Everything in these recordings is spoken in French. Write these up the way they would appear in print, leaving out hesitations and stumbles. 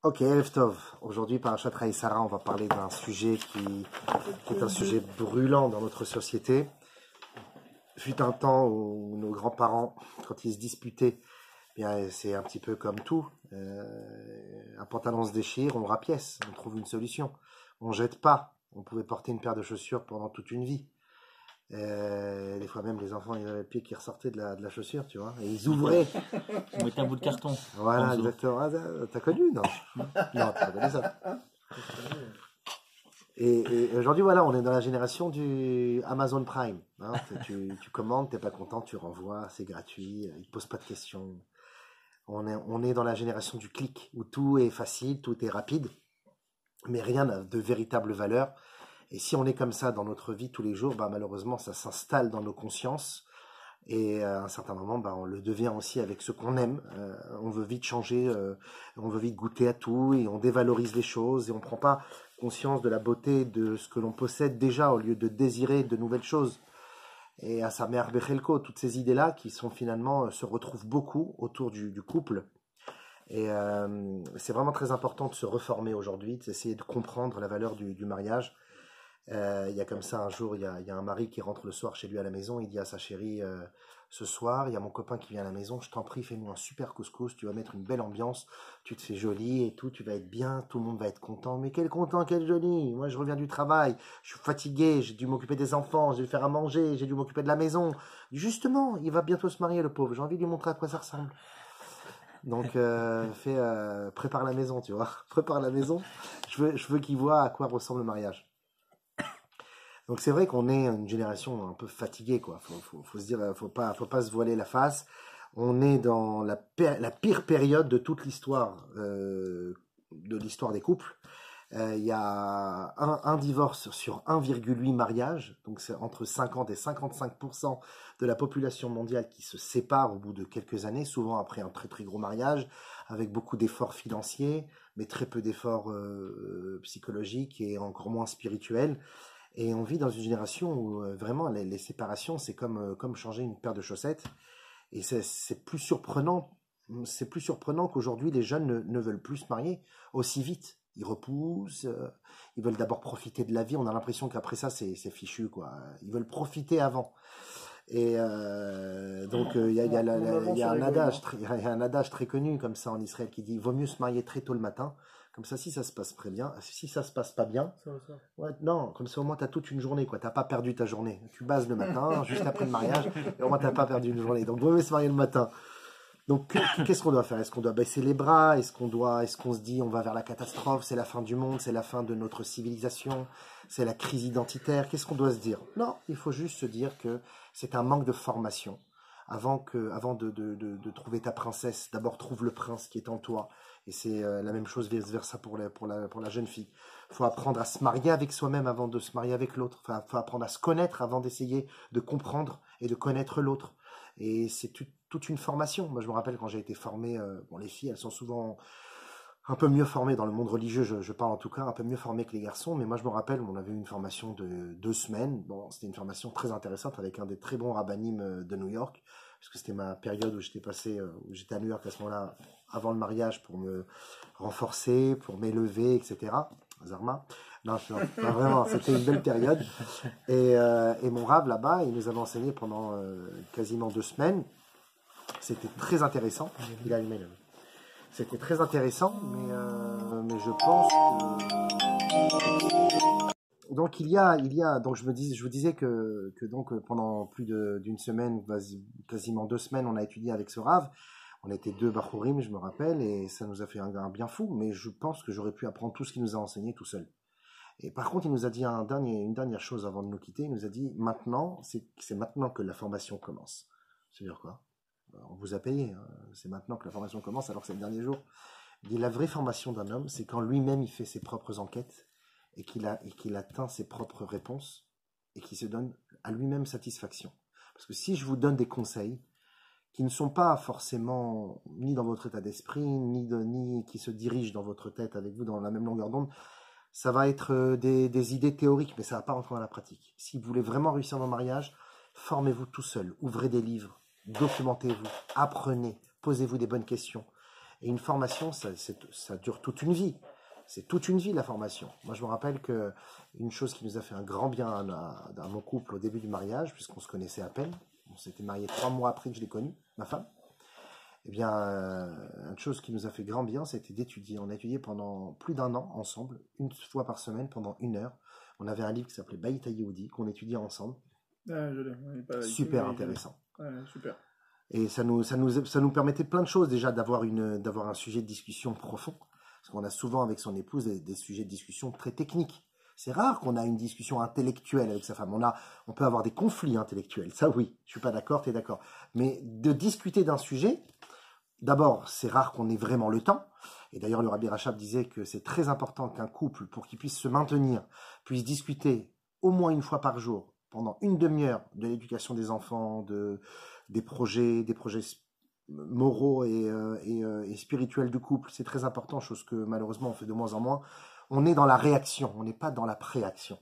Ok, Erev Tov. Aujourd'hui, Parashat Sarah, on va parler d'un sujet qui est un sujet brûlant dans notre société. Fut un temps où nos grands-parents, quand ils se disputaient, bien, c'est un petit peu comme tout. Un pantalon se déchire, on rapièce, on trouve une solution. On jette pas. On pouvait porter une paire de chaussures pendant toute une vie. Des fois même, les enfants, ils avaient le pied qui ressortait de la chaussure, tu vois, et ils ouvraient. On mettait un bout de carton. Voilà, exactement. Ah, t'as connu, non? Non, t'as pas connu ça. Et aujourd'hui, voilà, on est dans la génération du Amazon Prime. Hein. Tu commandes, t'es pas content, tu renvoies, c'est gratuit, ils te posent pas de questions. On est dans la génération du clic, où tout est facile, tout est rapide, mais rien n'a de véritable valeur. Et si on est comme ça dans notre vie tous les jours, bah, malheureusement, ça s'installe dans nos consciences. Et à un certain moment, bah, on le devient aussi avec ce qu'on aime. On veut vite changer, on veut vite goûter à tout, et on dévalorise les choses, et on ne prend pas conscience de la beauté de ce que l'on possède déjà, au lieu de désirer de nouvelles choses. Et à sa mère Bechelko, toutes ces idées-là qui sont finalement se retrouvent beaucoup autour du couple. Et c'est vraiment très important de se reformer aujourd'hui, d'essayer de comprendre la valeur du mariage. Il y a comme ça un jour, il y a un mari qui rentre le soir chez lui à la maison, il dit à sa chérie, ce soir, il y a mon copain qui vient à la maison, je t'en prie, fais-nous un super couscous, tu vas mettre une belle ambiance, tu te fais jolie et tout, tu vas être bien, tout le monde va être content. Mais quel content, quel joli, moi je reviens du travail, je suis fatigué, j'ai dû m'occuper des enfants, j'ai dû faire à manger, j'ai dû m'occuper de la maison. Justement, il va bientôt se marier le pauvre, j'ai envie de lui montrer à quoi ça ressemble. Donc, prépare la maison, tu vois, prépare la maison, je veux qu'il voit à quoi ressemble le mariage. Donc c'est vrai qu'on est une génération un peu fatiguée, quoi. Faut se dire, faut pas se voiler la face. On est dans la pire période de toute l'histoire, des couples. Il y a un divorce sur 1,8 mariage, donc c'est entre 50 et 55% de la population mondiale qui se sépare au bout de quelques années, souvent après un très très gros mariage, avec beaucoup d'efforts financiers, mais très peu d'efforts psychologiques et encore moins spirituels. Et on vit dans une génération où vraiment les séparations, c'est comme changer une paire de chaussettes. Et c'est plus surprenant qu'aujourd'hui les jeunes ne veulent plus se marier aussi vite. Ils repoussent, ils veulent d'abord profiter de la vie. On a l'impression qu'après ça, c'est fichu, quoi. Ils veulent profiter avant. Et donc il y a un adage très connu comme ça en Israël qui dit: vaut mieux se marier très tôt le matin. Comme ça, si ça se passe très bien, si ça se passe pas bien, ouais, non, comme ça au moins t'as toute une journée, quoi. T'as pas perdu ta journée. Tu bases le matin, juste après le mariage, et au moins t'as pas perdu une journée. Donc vaut mieux se marier le matin. Donc qu'est-ce qu'on doit faire? Est-ce qu'on doit baisser les bras? Est-ce qu'on se dit on va vers la catastrophe? C'est la fin du monde, c'est la fin de notre civilisation, c'est la crise identitaire. Qu'est-ce qu'on doit se dire? Non, il faut juste se dire que c'est un manque de formation. Avant de trouver ta princesse, d'abord trouve le prince qui est en toi. Et c'est la même chose vice-versa pour la jeune fille. Il faut apprendre à se marier avec soi-même avant de se marier avec l'autre. Enfin, il faut apprendre à se connaître avant d'essayer de comprendre et de connaître l'autre. Et c'est toute une formation. Moi, je me rappelle quand j'ai été formé, bon, les filles, elles sont souvent un peu mieux formées dans le monde religieux, je parle en tout cas, un peu mieux formées que les garçons. Mais moi, je me rappelle, on avait eu une formation de 2 semaines. Bon, c'était une formation très intéressante avec un des très bons rabbinim de New York, parce que c'était ma période où où j'étais à New York à ce moment-là, avant le mariage, pour me renforcer, pour m'élever, etc. Zarma. Non, pas vraiment, c'était une belle période. Et mon rab là-bas, il nous avait enseigné pendant quasiment 2 semaines. C'était très intéressant. Il a allumé le... C'était très intéressant, mais je pense que... Donc donc je vous disais que donc pendant plus d'une semaine, quasiment 2 semaines, on a étudié avec ce rave. On était 2 bachourim, je me rappelle, et ça nous a fait un bien fou. Mais je pense que j'aurais pu apprendre tout ce qu'il nous a enseigné tout seul. Et par contre, il nous a dit une dernière chose avant de nous quitter. Il nous a dit maintenant, c'est maintenant que la formation commence. C'est-à-dire quoi? On vous a payé, hein. C'est maintenant que la formation commence, alors que c'est le dernier jour. Il dit la vraie formation d'un homme, c'est quand lui-même il fait ses propres enquêtes et qu'il atteint ses propres réponses et qu'il se donne à lui-même satisfaction. Parce que si je vous donne des conseils qui ne sont pas forcément ni dans votre état d'esprit, ni qui se dirigent dans votre tête avec vous dans la même longueur d'onde, ça va être des idées théoriques, mais ça ne va pas rentrer dans la pratique. Si vous voulez vraiment réussir dans le mariage, formez-vous tout seul, ouvrez des livres, documentez-vous, apprenez, posez-vous des bonnes questions. Et une formation, ça dure toute une vie. C'est toute une vie, la formation. Moi, je me rappelle qu'une chose qui nous a fait un grand bien à mon couple au début du mariage, puisqu'on se connaissait à peine, on s'était mariés 3 mois après que je l'ai connue, ma femme, eh bien, une chose qui nous a fait grand bien, c'était d'étudier. On a étudié pendant plus d'1 an ensemble, une fois par semaine, pendant 1 heure. On avait un livre qui s'appelait Baït Yehoudi, qu'on étudiait ensemble. Ah, je l'ai. On est pas ici, Super mais intéressant. Ouais, super. Et ça nous permettait plein de choses déjà d'avoir un sujet de discussion profond. Parce qu'on a souvent avec son épouse des sujets de discussion très techniques. C'est rare qu'on a une discussion intellectuelle avec sa femme. On peut avoir des conflits intellectuels. Ça oui, je suis pas d'accord, tu es d'accord. Mais de discuter d'un sujet, d'abord, c'est rare qu'on ait vraiment le temps. Et d'ailleurs, le Rabbi Rachab disait que c'est très important qu'un couple, pour qu'il puisse se maintenir, puisse discuter au moins une fois par jour, pendant une demi-heure, de l'éducation des enfants, des projets moraux et spirituels du couple. C'est très important, chose que malheureusement on fait de moins en moins. On est dans la réaction, on n'est pas dans la préaction.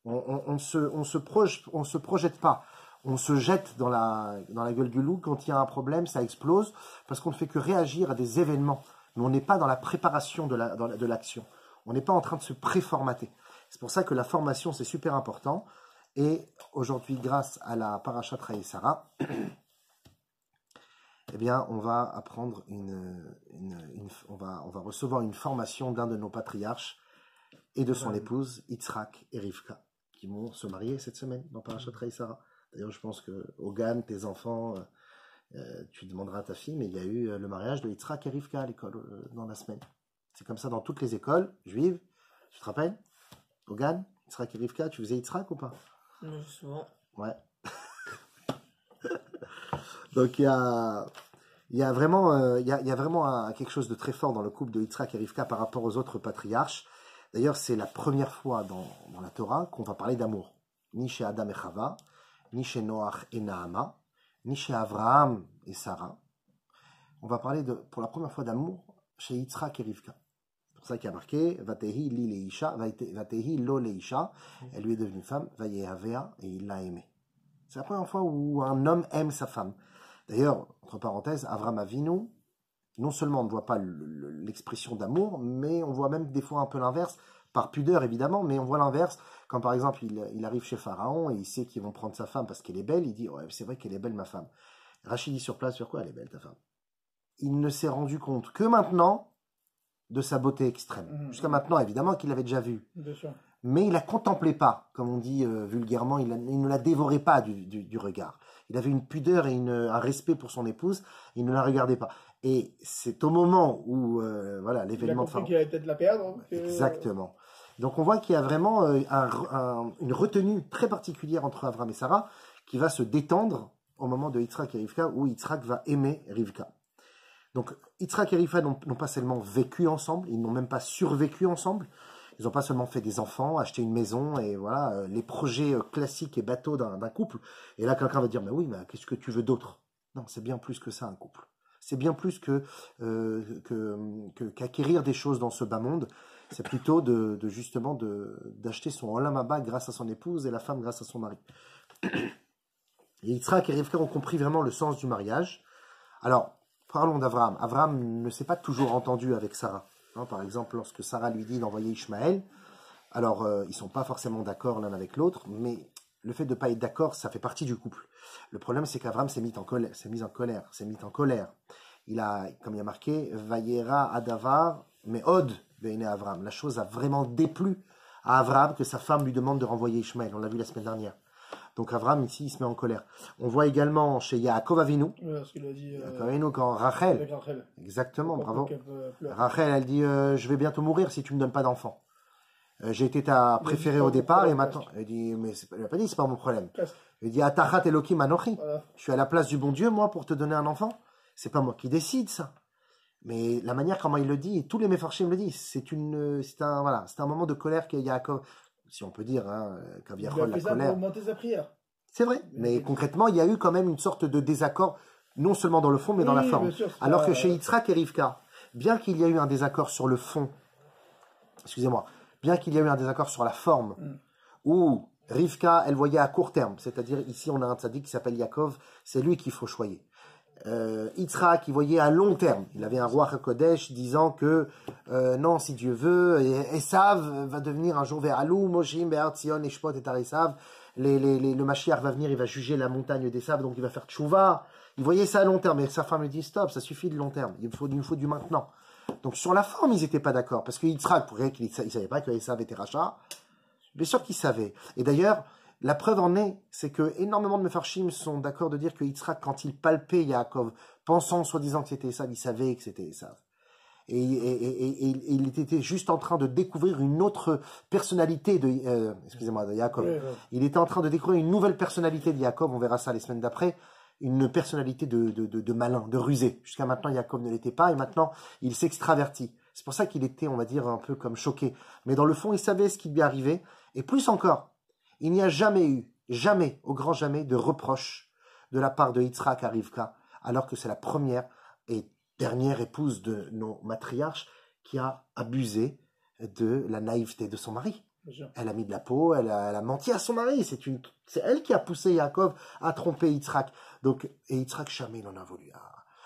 On se projette pas. On se jette dans la gueule du loup. Quand il y a un problème, ça explose, parce qu'on ne fait que réagir à des événements. Mais on n'est pas dans la préparation de l'action. On n'est pas en train de se préformater. C'est pour ça que la formation, c'est super important. Et aujourd'hui, grâce à la Parashat Raï Sarah, eh bien, on va apprendre on va recevoir une formation d'un de nos patriarches et de son épouse, Yitzhak et Rivka, qui vont se marier cette semaine dans Parashat Raï Sarah. D'ailleurs, je pense que Hogan, tes enfants, tu demanderas à ta fille, mais il y a eu le mariage de Yitzhak et Rivka à l'école dans la semaine. C'est comme ça dans toutes les écoles juives. Tu te rappelles, Hogan, Yitzhak et Rivka, tu faisais Yitzhak ou pas? Souvent. Ouais. Donc il y a vraiment quelque chose de très fort dans le couple de Yitzhak et Rivka par rapport aux autres patriarches. D'ailleurs, c'est la première fois dans la Torah qu'on va parler d'amour. Ni chez Adam et Chava, ni chez Noach et Nahama, ni chez Abraham et Sarah. On va parler pour la première fois d'amour chez Yitzhak et Rivka. C'est pour ça qu'il y a marqué Vatehi li leisha, Vatehi lo leisha. Elle lui est devenue femme, Vayehavea, et il l'a aimée. C'est la première fois où un homme aime sa femme. D'ailleurs, entre parenthèses, Avram Avinu, non seulement on ne voit pas l'expression d'amour, mais on voit même des fois un peu l'inverse, par pudeur évidemment, mais on voit l'inverse. Quand par exemple il arrive chez Pharaon et il sait qu'ils vont prendre sa femme parce qu'elle est belle, il dit ouais, c'est vrai qu'elle est belle ma femme. Rachid dit sur place, sur quoi elle est belle ta femme? Il ne s'est rendu compte que maintenant de sa beauté extrême. Jusqu'à maintenant, évidemment qu'il l'avait déjà vue. Bien sûr. Mais il la contemplait pas, comme on dit vulgairement, il ne la dévorait pas du regard. Il avait une pudeur et un respect pour son épouse, il ne la regardait pas. Et c'est au moment où voilà, l'événement de Pharaon. Il a compris qu'il allait peut-être la perdre. Exactement. Donc on voit qu'il y a vraiment une retenue très particulière entre Avram et Sarah qui va se détendre au moment de Yitzhak et Rivka, où Yitzhak va aimer Rivka. Donc Yitzhak et Rivka n'ont pas seulement vécu ensemble, ils n'ont même pas survécu ensemble. Ils n'ont pas seulement fait des enfants, acheté une maison, et voilà, les projets classiques et bateaux d'un couple. Et là, quelqu'un va dire, mais oui, mais qu'est-ce que tu veux d'autre? Non, c'est bien plus que ça, un couple. C'est bien plus qu'acquérir des choses dans ce bas monde. C'est plutôt justement d'acheter son olam haba grâce à son épouse et la femme grâce à son mari. Et Yitzhak et Rivka ont compris vraiment le sens du mariage. Alors, parlons d'Abraham. Abraham ne s'est pas toujours entendu avec Sarah. Par exemple, lorsque Sarah lui dit d'envoyer Ishmaël, alors ils ne sont pas forcément d'accord l'un avec l'autre, mais le fait de ne pas être d'accord, ça fait partie du couple. Le problème, c'est qu'Abraham s'est mis en colère. Il a, comme il y a marqué, Vayera Adavar, mais Od, Veine Abraham. La chose a vraiment déplu à Abraham que sa femme lui demande de renvoyer Ishmaël. On l'a vu la semaine dernière. Donc Abraham, ici, il se met en colère. On voit également chez Yaakov Avinu, quand Rachel, exactement, bravo. Rachel, elle dit, je vais bientôt mourir si tu ne me donnes pas d'enfant. J'ai été ta préférée au départ, et maintenant, elle dit, mais elle n'a pas dit, c'est pas mon problème. Elle dit, Atachat Elokim Anochi. Je suis à la place du bon Dieu, moi, pour te donner un enfant. C'est pas moi qui décide, ça. Mais la manière comment il le dit, et tous les Mefarshim le disent, c'est un moment de colère qu'il y a Yaakov. Si on peut dire, Kaviachol, la colère. Pour augmenter sa prière. C'est vrai, mais concrètement, il y a eu quand même une sorte de désaccord, non seulement dans le fond, mais dans la forme. Sûr, alors que chez Yitzhak et Rivka, bien qu'il y ait eu un désaccord sur le fond, bien qu'il y ait eu un désaccord sur la forme, où Rivka, elle voyait à court terme, c'est-à-dire ici on a un tzaddik qui s'appelle Yaakov, c'est lui qu'il faut choyer. Yitzhak, il voyait à long terme. Il avait un roi HaKodesh disant que non, si Dieu veut, Esav va devenir un jour Ve'alou, Moshim, Be'ar Tzion, Eshpot et Esav. Le Mashiach va venir, il va juger la montagne d'Esav, donc il va faire tchouva. Il voyait ça à long terme, et sa femme lui dit stop, ça suffit de long terme, il faut du maintenant. Donc sur la forme, ils n'étaient pas d'accord, parce que Yitzhak, pour qu'il ne savait pas que Esav était rachat, bien sûr qu'il savait. Et d'ailleurs, la preuve en est, c'est que énormément de Mefarshim sont d'accord de dire que Yitzhak, quand il palpait Yaakov, pensant soi-disant que c'était Esav, il savait que c'était Esav. Et il était juste en train de découvrir une autre personnalité de Yaakov. Ouais. Il était en train de découvrir une nouvelle personnalité de Yaakov, on verra ça les semaines d'après, une personnalité de malin, de rusé. Jusqu'à maintenant, Yaakov ne l'était pas, et maintenant, il s'extravertit. C'est pour ça qu'il était, on va dire, un peu comme choqué. Mais dans le fond, il savait ce qui lui arrivait, et plus encore, il n'y a jamais eu, jamais, au grand jamais, de reproche de la part de Yitzhak à Rivka, alors que c'est la première et dernière épouse de nos matriarches qui a abusé de la naïveté de son mari. Elle a mis de la peau, elle a menti à son mari. C'est elle qui a poussé Yaakov à tromper Yitzhak. Donc, et Yitzhak, jamais il en a voulu.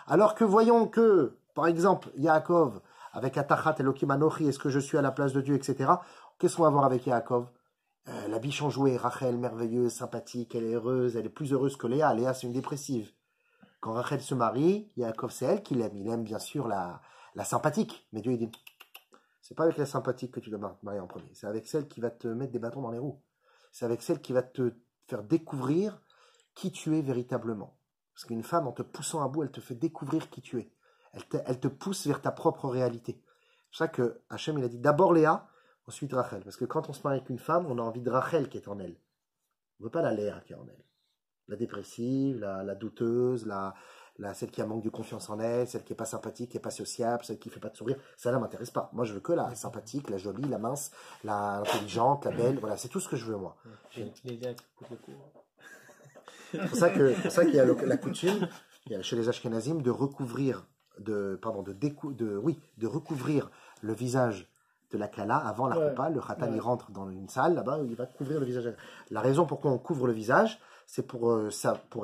Alors que voyons que, par exemple, Yaakov, avec Atachat Elohim Anochi, est-ce que je suis à la place de Dieu, etc. Qu'est-ce qu'on va voir avec Yaakov? La biche enjouée, Rachel, merveilleuse, sympathique, elle est heureuse, elle est plus heureuse que Léa. Léa, c'est une dépressive. Quand Rachel se marie, Yaakov, c'est elle qui l'aime. Il aime bien sûr la sympathique. Mais Dieu, il dit, c'est pas avec la sympathique que tu dois marier en premier. C'est avec celle qui va te mettre des bâtons dans les roues. C'est avec celle qui va te faire découvrir qui tu es véritablement. Parce qu'une femme, en te poussant à bout, elle te fait découvrir qui tu es. Elle te pousse vers ta propre réalité. C'est pour ça que Hachem, il a dit d'abord Léa, ensuite Rachel. Parce que quand on se marie avec une femme, on a envie de Rachel qui est en elle. On ne veut pas la Léa qui est en elle. La dépressive, la douteuse, celle qui a manque de confiance en elle, celle qui n'est pas sympathique, qui n'est pas sociable, celle qui ne fait pas de sourire. Ça ne m'intéresse pas. Moi, je veux que la sympathique, la jolie, la mince, la intelligente, la belle. Voilà, c'est tout ce que je veux, moi. J'ai une petite idée qui coûte le coup. C'est pour ça qu'il y a la coutume, chez les Ashkenazim, de recouvrir, de recouvrir le visage de la Kala avant la Koupa. Le Khatan, il rentre dans une salle, là-bas, où il va couvrir le visage. La raison pourquoi on couvre le visage, c'est pour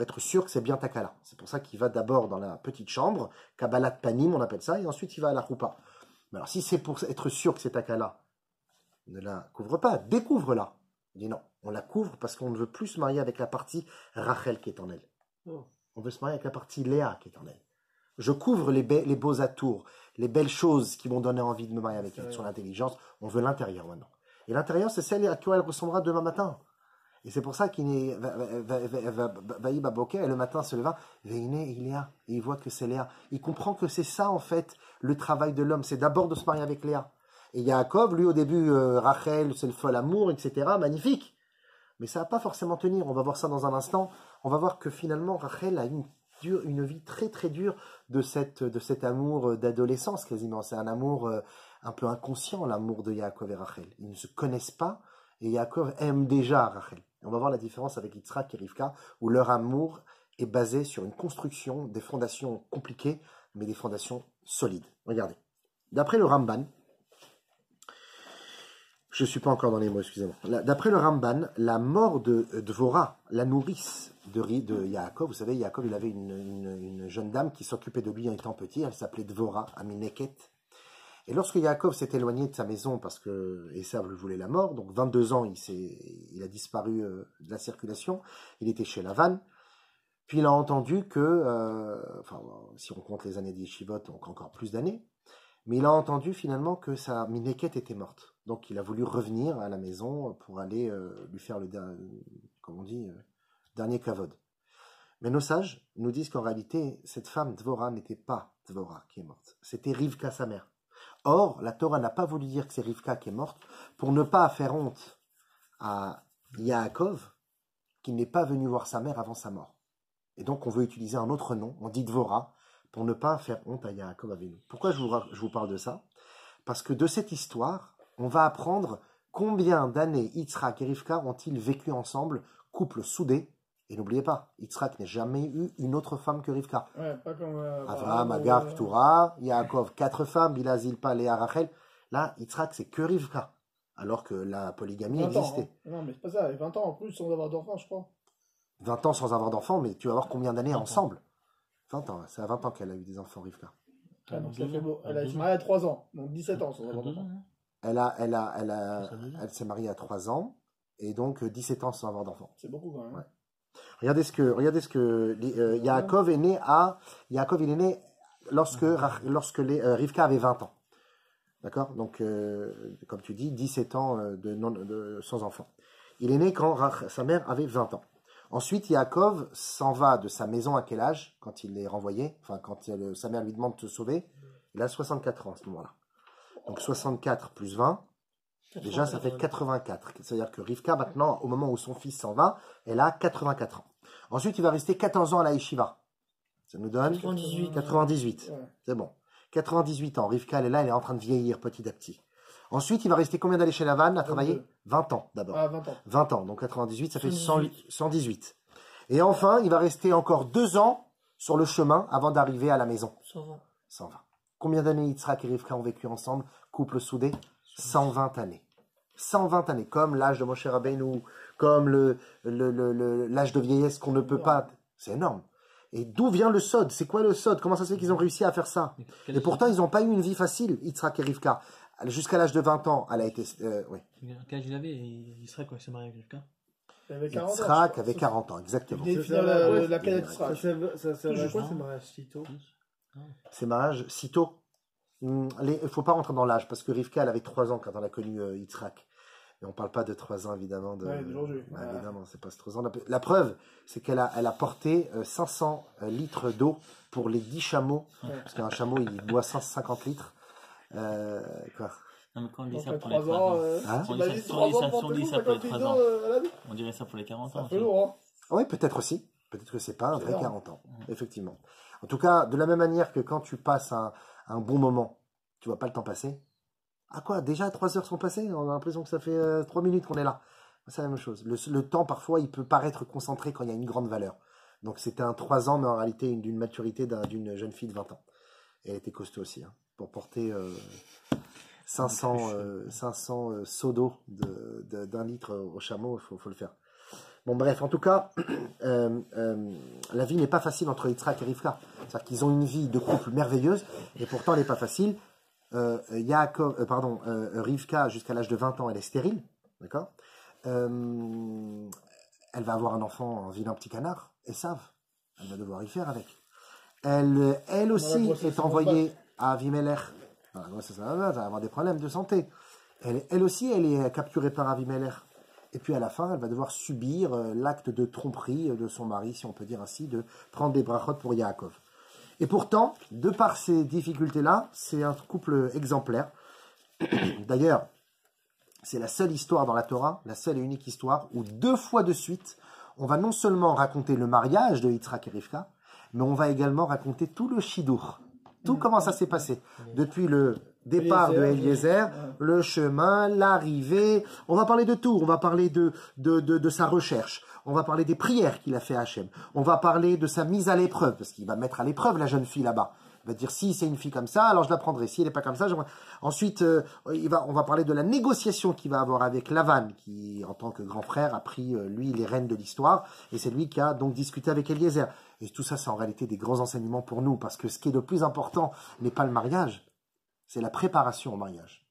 être sûr que c'est bien ta Kala. C'est pour ça qu'il va d'abord dans la petite chambre, Kabbalat Panim, on appelle ça, et ensuite il va à la Koupa. Mais alors, si c'est pour être sûr que c'est ta Kala, ne la couvre pas, découvre-la. Il dit non, on la couvre parce qu'on ne veut plus se marier avec la partie Rachel qui est en elle. On veut se marier avec la partie Léa qui est en elle. Je couvre les beaux atours, les belles choses qui m'ont donné envie de me marier avec elle. Sur l'intelligence, on veut l'intérieur maintenant. Et l'intérieur, c'est celle à quoi elle ressemblera demain matin. Et c'est pour ça qu'il est Vaïba Boker, et le matin se leva, Veiné, il est là. Et il voit que c'est Léa. Il comprend que c'est ça, en fait, le travail de l'homme. C'est d'abord de se marier avec Léa. Et Yaakov, lui, au début, Rachel, c'est le fol amour, etc. Magnifique. Mais ça va pas forcément tenir. On va voir ça dans un instant. On va voir que finalement, Rachel a une vie très très dure de cet amour d'adolescence quasiment. C'est un amour un peu inconscient, l'amour de Yaakov et Rachel. Ils ne se connaissent pas et Yaakov aime déjà Rachel. Et on va voir la différence avec Yitzhak et Rivka, où leur amour est basé sur une construction, des fondations compliquées, mais des fondations solides. Regardez. D'après le Ramban, je ne suis pas encore dans les mots, excusez-moi. D'après le Ramban, la mort de Dvorah, la nourrice de Yaakov, vous savez, Yaakov, il avait une jeune dame qui s'occupait de lui en étant petit, elle s'appelait Dvorah, Amineket. Et lorsque Yaakov s'est éloigné de sa maison parce que Esav lui voulait la mort, donc 22 ans, il a disparu de la circulation, il était chez Lavan, puis il a entendu que, si on compte les années d'Yeshivot, donc encore plus d'années, mais il a entendu finalement que sa Mineket était morte. Donc il a voulu revenir à la maison pour aller lui faire dernier kavod. Mais nos sages nous disent qu'en réalité, cette femme Dvorah n'était pas Dvorah qui est morte. C'était Rivka, sa mère. Or, la Torah n'a pas voulu dire que c'est Rivka qui est morte pour ne pas faire honte à Yaakov qui n'est pas venu voir sa mère avant sa mort. Et donc on veut utiliser un autre nom, on dit Dvorah, pour ne pas faire honte à Yaakov Avinu. Pourquoi je vous parle de ça? Parce que de cette histoire, on va apprendre combien d'années Yitzhak et Rivka ont-ils vécu ensemble, couple soudé. Et n'oubliez pas, Yitzhak n'a jamais eu une autre femme que Rivka. Ouais, pas comme Avraham, Agar, Ketura, Yaakov, 4 femmes, Bila, Zilpa, Léa, Rachel. Là, Yitzhak, c'est que Rivka. Alors que la polygamie 20 ans, existait. hein. Non, mais c'est pas ça. Et 20 ans en plus sans avoir d'enfant, je crois. 20 ans sans avoir d'enfant, mais tu vas voir combien d'années ensemble. 20 ans, c'est à 20 ans qu'elle a eu des enfants, Rivka. Ah, donc ça fait beau. Elle a été mariée à 3 ans, donc 17 ans sans avoir d'enfant. Elle s'est mariée à 3 ans, et donc 17 ans sans avoir d'enfant. C'est beaucoup quand même. Ouais. Regardez ce que Yaakov est né Yaakov, il est né lorsque Rivka avait 20 ans. D'accord? Donc, comme tu dis, 17 ans sans enfant. Il est né quand sa mère avait 20 ans. Ensuite, Yaakov s'en va de sa maison à quel âge? Quand il est renvoyé, enfin, quand sa mère lui demande de se sauver, il a 64 ans à ce moment-là. Donc, 64 plus 20, déjà, ça fait 84. C'est-à-dire que Rivka, maintenant, au moment où son fils s'en va, elle a 84 ans. Ensuite, il va rester 14 ans à la yeshiva. Ça nous donne 98. Ouais. C'est bon. 98 ans. Rivka, elle est là, elle est en train de vieillir petit à petit. Ensuite, il va rester combien d'années chez Lavan à travailler? 20 ans d'abord. Ah, 20 ans. 20 ans. Donc 98, ça fait 118. Et enfin, il va rester encore 2 ans sur le chemin avant d'arriver à la maison. 120. Combien d'années Yitzhak et Rivka ont vécu ensemble? Couple soudé? 120 années. 120 années. Comme l'âge de Moshe Rabbeinu, comme l'âge de vieillesse qu'on ne peut pas. C'est énorme. Et d'où vient le sod? C'est quoi le sod? Comment ça se fait qu'ils ont réussi à faire ça? Et pourtant, ils n'ont pas eu une vie facile, Yitzhak et Rivka. Jusqu'à l'âge de 20 ans, elle a été... oui. Quel âge il avait? Il serait quoi? Il s'est marié avec Rivka? Il avait 40 ans. Yitzhak avait 40 ans, exactement. Il venait de finir la planète Yitzhak. Ça va quoi ce mariage si tôt? Ces mariages, si tôt. Il ne faut pas rentrer dans l'âge, parce que Rivka, elle avait 3 ans quand elle a connu Yitzhak. Et on ne parle pas de 3 ans, évidemment. d'aujourd'hui. Évidemment, c'est pas 3 ans. La preuve, c'est qu'elle a porté 500 litres d'eau pour les 10 chameaux. Parce qu'un chameau, il boit 150 litres. Quoi? Non, mais quand on dit Donc, ça pour 3 les 3 ans. ans, On dit ça pour les 3 ans. On dirait ça pour les 40 ans. Ça fait lourd, hein. Oui, peut-être aussi. Peut-être que c'est pas un vrai énorme. 40 ans, effectivement. En tout cas, de la même manière que quand tu passes un bon moment, tu vois pas le temps passer. Ah quoi, déjà 3 heures sont passées? On a l'impression que ça fait 3 minutes qu'on est là. C'est la même chose. Le temps, parfois, il peut paraître concentré quand il y a une grande valeur. Donc c'était un 3 ans, mais en réalité d'une maturité d'une jeune fille de 20 ans. Et elle était costaud aussi, hein, pour porter 500 seaux d'eau d'1 litre au chameau, il faut le faire. Bon bref, en tout cas, la vie n'est pas facile entre Yitzhak et Rivka. C'est-à-dire qu'ils ont une vie de couple merveilleuse, et pourtant elle n'est pas facile. Rivka, jusqu'à l'âge de 20 ans, elle est stérile, d'accord? Elle va avoir un enfant, un vilain petit canard, Esav. Elle va devoir y faire avec. Elle aussi est envoyée à Avimelech. Ça va avoir des problèmes de santé. Elle aussi, elle est capturée par Avimelech. Et puis à la fin, elle va devoir subir l'acte de tromperie de son mari, si on peut dire ainsi, de prendre des brachot pour Yaakov. Et pourtant, de par ces difficultés-là, c'est un couple exemplaire. D'ailleurs, c'est la seule histoire dans la Torah, la seule et unique histoire, où 2 fois de suite, on va non seulement raconter le mariage de Yitzhak et Rivka, mais on va également raconter tout le shidur. Tout comment ça s'est passé. Depuis le départ de Eliezer, le chemin, l'arrivée. On va parler de tout. On va parler de sa recherche. On va parler des prières qu'il a fait à Hachem. On va parler de sa mise à l'épreuve, parce qu'il va mettre à l'épreuve la jeune fille là-bas. Il va dire, si c'est une fille comme ça, alors je la prendrai. Si elle n'est pas comme ça, ensuite, on va parler de la négociation qu'il va avoir avec Lavan, qui, en tant que grand frère, a pris, lui, les rênes de l'histoire. Et c'est lui qui a donc discuté avec Eliezer. Et tout ça, c'est en réalité des grands enseignements pour nous, parce que ce qui est le plus important n'est pas le mariage, c'est la préparation au mariage.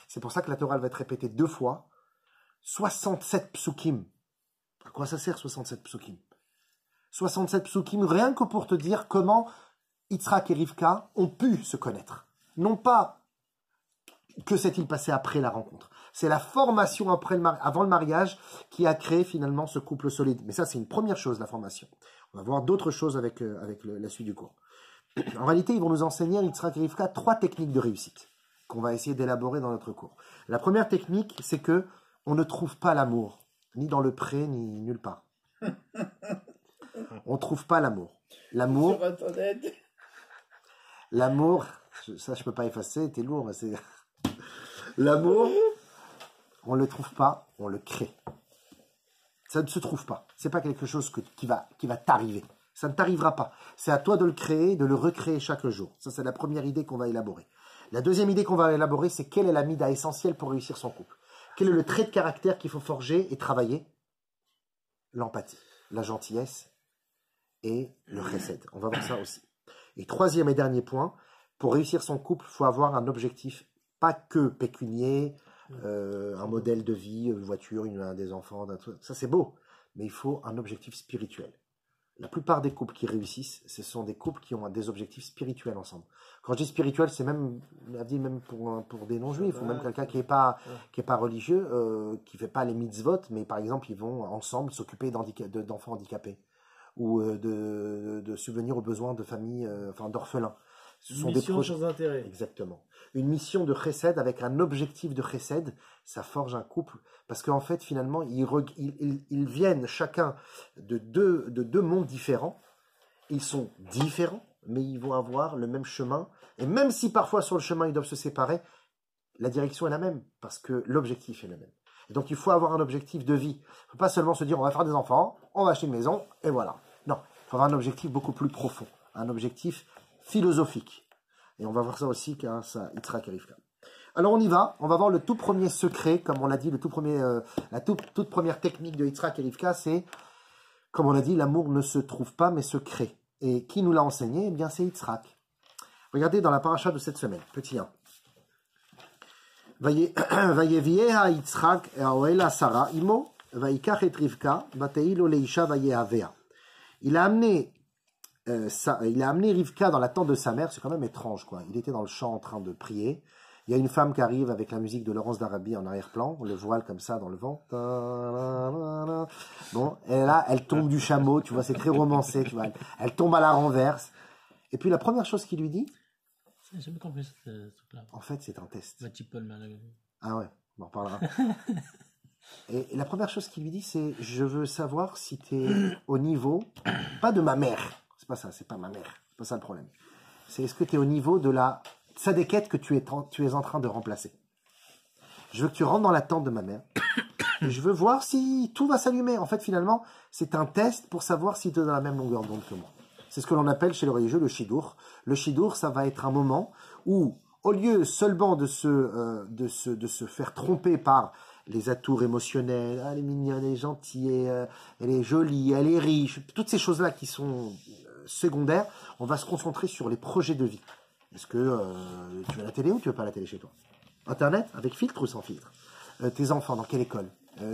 C'est pour ça que la Torah elle va être répétée 2 fois. 67 psukim. À quoi ça sert 67 psukim? 67 psukim, rien que pour te dire comment Yitzhak et Rivka ont pu se connaître. Non pas que s'est-il passé après la rencontre. C'est la formation avant le mariage qui a créé finalement ce couple solide. Mais ça, c'est une première chose, la formation. On va voir d'autres choses avec la suite du cours. En réalité, ils vont nous enseigner, Yitzhak et Rivka, 3 techniques de réussite qu'on va essayer d'élaborer dans notre cours. La première technique, c'est que on ne trouve pas l'amour, ni dans le pré, ni nulle part. On ne trouve pas l'amour. L'amour, ça je peux pas effacer, t'es lourd, mais c'est... L'amour, on ne le trouve pas, on le crée. Ça ne se trouve pas. C'est pas quelque chose qui va t'arriver. Ça ne t'arrivera pas. C'est à toi de le créer, de le recréer chaque jour. Ça, c'est la première idée qu'on va élaborer. La deuxième idée qu'on va élaborer, c'est quelle est la mida essentielle pour réussir son couple. Quel est le trait de caractère qu'il faut forger et travailler? L'empathie, la gentillesse et le chesed. On va voir ça aussi. Et troisième et dernier point, pour réussir son couple, il faut avoir un objectif, pas que pécunier, un modèle de vie, une voiture, des enfants, ça c'est beau, mais il faut un objectif spirituel. La plupart des couples qui réussissent, ce sont des couples qui ont des objectifs spirituels ensemble. Quand je dis spirituel, c'est même pour des non-juifs, ou même quelqu'un qui est pas religieux, qui fait pas les mitzvot, mais par exemple, ils vont ensemble s'occuper d'enfants handicapés, ou de subvenir aux besoins de familles, d'orphelins. Ce sont des projets sans intérêt. Exactement. Une mission de chesed avec un objectif de chesed, ça forge un couple. Parce qu'en fait, finalement, ils viennent chacun de deux mondes différents. Ils sont différents, mais ils vont avoir le même chemin. Et même si parfois sur le chemin, ils doivent se séparer, la direction est la même. Parce que l'objectif est le même. Et donc, il faut avoir un objectif de vie. Il ne faut pas seulement se dire, on va faire des enfants, on va acheter une maison, et voilà. Non, il faut avoir un objectif beaucoup plus profond. Un objectif philosophique. Et on va voir ça aussi, car ça, Yitzhak et Rivka. Alors on y va, on va voir le tout premier secret, comme on l'a dit, la toute première technique de Yitzhak et Rivka, c'est, comme on l'a dit, l'amour ne se trouve pas, mais se crée. Et qui nous l'a enseigné? Eh bien, c'est Yitzhak. Regardez dans la paracha de cette semaine, petit 1. Vayevieha Yitzhak Oela Sarah Imo, Vaikach et Rivka, Bateilo Leisha Vayehavea. Il a amené Rivka dans la tente de sa mère, c'est quand même étrange, quoi. Il était dans le champ en train de prier. Il y a une femme qui arrive avec la musique de Laurence d'Arabie en arrière-plan, le voile comme ça dans le vent. Bon, et là, elle tombe du chameau, tu vois, c'est très romancé, tu vois. Elle tombe à la renverse. Et puis la première chose qu'il lui dit, j'ai jamais compris ce truc-là. En fait, c'est un test. Paul, ah ouais, on en reparlera. Et la première chose qu'il lui dit, c'est: je veux savoir si tu es au niveau, pas de ma mère, c'est pas ça, c'est pas ma mère, c'est pas ça le problème. C'est est-ce que tu es au niveau de la tzadékette que tu es en train de remplacer. Je veux que tu rentres dans la tente de ma mère. Et je veux voir si tout va s'allumer. En fait, finalement, c'est un test pour savoir si tu es dans la même longueur d'onde que moi. C'est ce que l'on appelle chez les religieux le shidur. Le shidur, ça va être un moment où, au lieu seulement de se faire tromper par les atours émotionnels, elle est mignonne, elle est gentille, elle est jolie, elle est riche, toutes ces choses-là qui sont secondaires, on va se concentrer sur les projets de vie. Est-ce que tu veux la télé ou tu veux pas la télé chez toi? Internet, avec filtre ou sans filtre? Tes enfants, dans quelle école?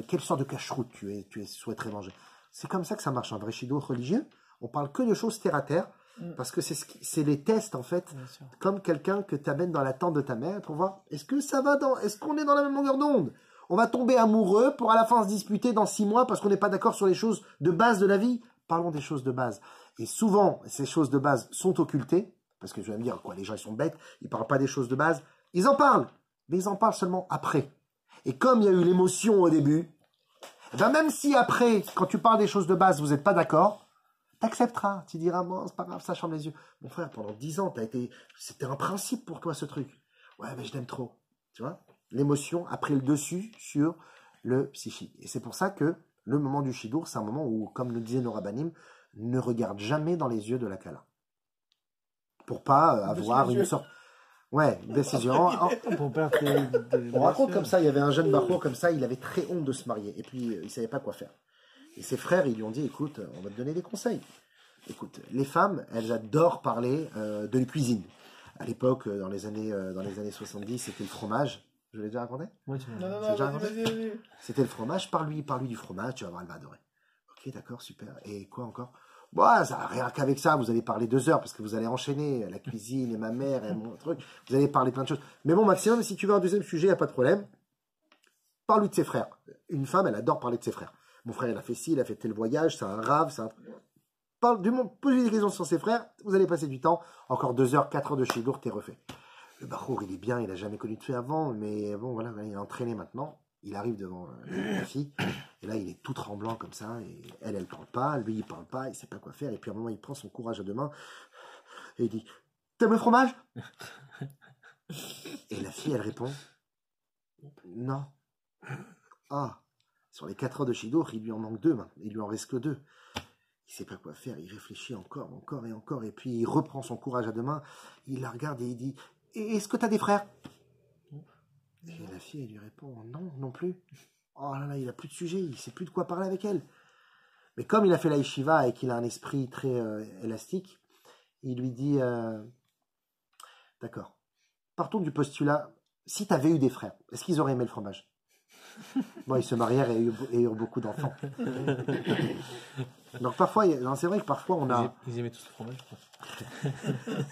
Quelle sorte de cache-route tu souhaiterais manger? C'est comme ça que ça marche, un vrai shidur religieux. On parle que de choses terre à terre, parce que c'est les tests, en fait, comme quelqu'un que tu amènes dans la tente de ta mère pour voir, est-ce qu'on est dans la même longueur d'onde? On va tomber amoureux pour à la fin se disputer dans 6 mois parce qu'on n'est pas d'accord sur les choses de base de la vie. Parlons des choses de base. Et souvent, ces choses de base sont occultées, parce que je vais me dire, quoi, les gens ils sont bêtes, ils ne parlent pas des choses de base. Ils en parlent, mais ils en parlent seulement après. Et comme il y a eu l'émotion au début, ben même si après, quand tu parles des choses de base, vous n'êtes pas d'accord, t'accepteras. Tu diras, bon, c'est pas grave, ça chambre les yeux. Mon frère, pendant 10 ans, c'était un principe pour toi ce truc. Ouais, mais je l'aime trop. Tu vois? L'émotion a pris le dessus sur le psychique. Et c'est pour ça que le moment du shidur, c'est un moment où, comme le disaient nos rabbinim, ne regarde jamais dans les yeux de la kala. Pour pas avoir une sorte... Ouais, décision. On raconte comme ça, il y avait un jeune bachour comme ça, il avait très honte de se marier. Et puis, il savait pas quoi faire. Et ses frères, ils lui ont dit, écoute, on va te donner des conseils. Écoute, les femmes, elles adorent parler de cuisine. À l'époque, dans les années 70, c'était le fromage. Je l'ai déjà raconté? Oui, tu Non, vas-y. vas-y. C'était le fromage. Parle-lui du fromage, tu vas voir, elle va adorer. Ok, d'accord, super. Et quoi encore? Bon, ça, rien qu'avec ça, vous allez parler 2 heures parce que vous allez enchaîner la cuisine et ma mère et mon truc. Vous allez parler plein de choses. Mais bon, maximum, si tu veux un deuxième sujet, il n'y a pas de problème. Parle-lui de ses frères. Une femme, elle adore parler de ses frères. Mon frère, il a fait ci, il a fait tel voyage, c'est un rave, Parle du monde, posez des questions sur ses frères, vous allez passer du temps. Encore 2 heures, 4 heures de shidur, t'es refait. Le bachour, il est bien, il n'a jamais connu de fait avant, mais bon, voilà, il est entraîné maintenant. Il arrive devant la fille, et là, il est tout tremblant comme ça, et elle parle pas, lui, il parle pas, il sait pas quoi faire, et puis à un moment, il prend son courage à 2 mains, et il dit, t'aimes le fromage? Et la fille, elle répond, non. Ah, sur les 4 heures de shidur, il lui en manque 2, il lui en reste que 2. Il sait pas quoi faire, il réfléchit encore, et puis il reprend son courage à 2 mains, il la regarde et il dit, est-ce que t'as des frères? Et la fille, elle lui répond, non plus. Oh là là, il a plus de sujet, il sait plus de quoi parler avec elle. Mais comme il a fait la yeshiva et qu'il a un esprit très élastique, il lui dit d'accord, partons du postulat, si tu avais eu des frères, est-ce qu'ils auraient aimé le fromage? Bon, ils se marièrent et eurent beaucoup d'enfants. Donc parfois, c'est vrai que parfois on a... Ils aimaient tous le fromage, quoi.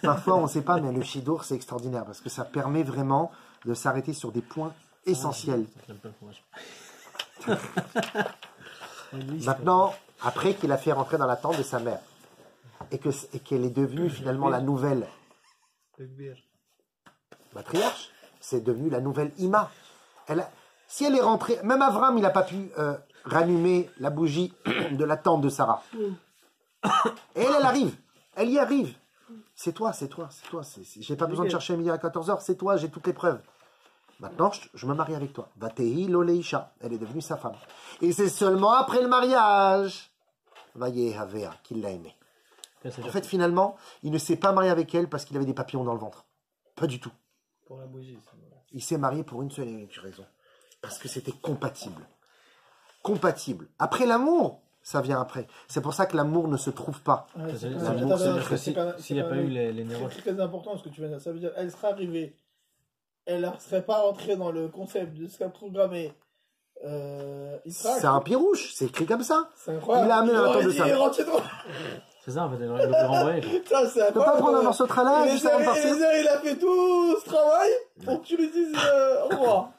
Parfois on ne sait pas, mais le shidour c'est extraordinaire parce que ça permet vraiment de s'arrêter sur des points essentiels. J'aime pas le fromage. Maintenant, après qu'il a fait rentrer dans la tente de sa mère et qu'elle est devenue finalement la nouvelle matriarche, c'est devenu la nouvelle Ima. Si elle est rentrée, même Avram, il n'a pas pu rallumer la bougie de la tente de Sarah. Et elle arrive, elle y arrive. C'est toi. J'ai pas besoin de chercher midi à 14h, c'est toi, j'ai toutes les preuves. Maintenant, je me marie avec toi. Vatehi Loleisha, elle est devenue sa femme. Et c'est seulement après le mariage, Vayehavea, qu'il l'a aimée. En fait, finalement, il ne s'est pas marié avec elle parce qu'il avait des papillons dans le ventre. Pas du tout. Pour la bougie, c'est vrai. Il s'est marié pour une seule et unique raison. Parce que c'était compatible. Compatible. Après l'amour, ça vient après. C'est pour ça que l'amour ne se trouve pas. S'il n'y a pas eu les névroses. C'est très important ce que tu viens de dire. Ça veut dire elle serait arrivée, elle ne serait pas rentrée dans le concept de ce qu'a programmé Israël. C'est un pirouche, c'est écrit comme ça. C'est incroyable. Il a amené la tente de sa mère. C'est ça, en fait, il le renvoyer. Putain, c'est Tu peux pas prendre un morceau de tralala juste avant de partir. Il a fait tout ce travail pour que tu lui dises au revoir.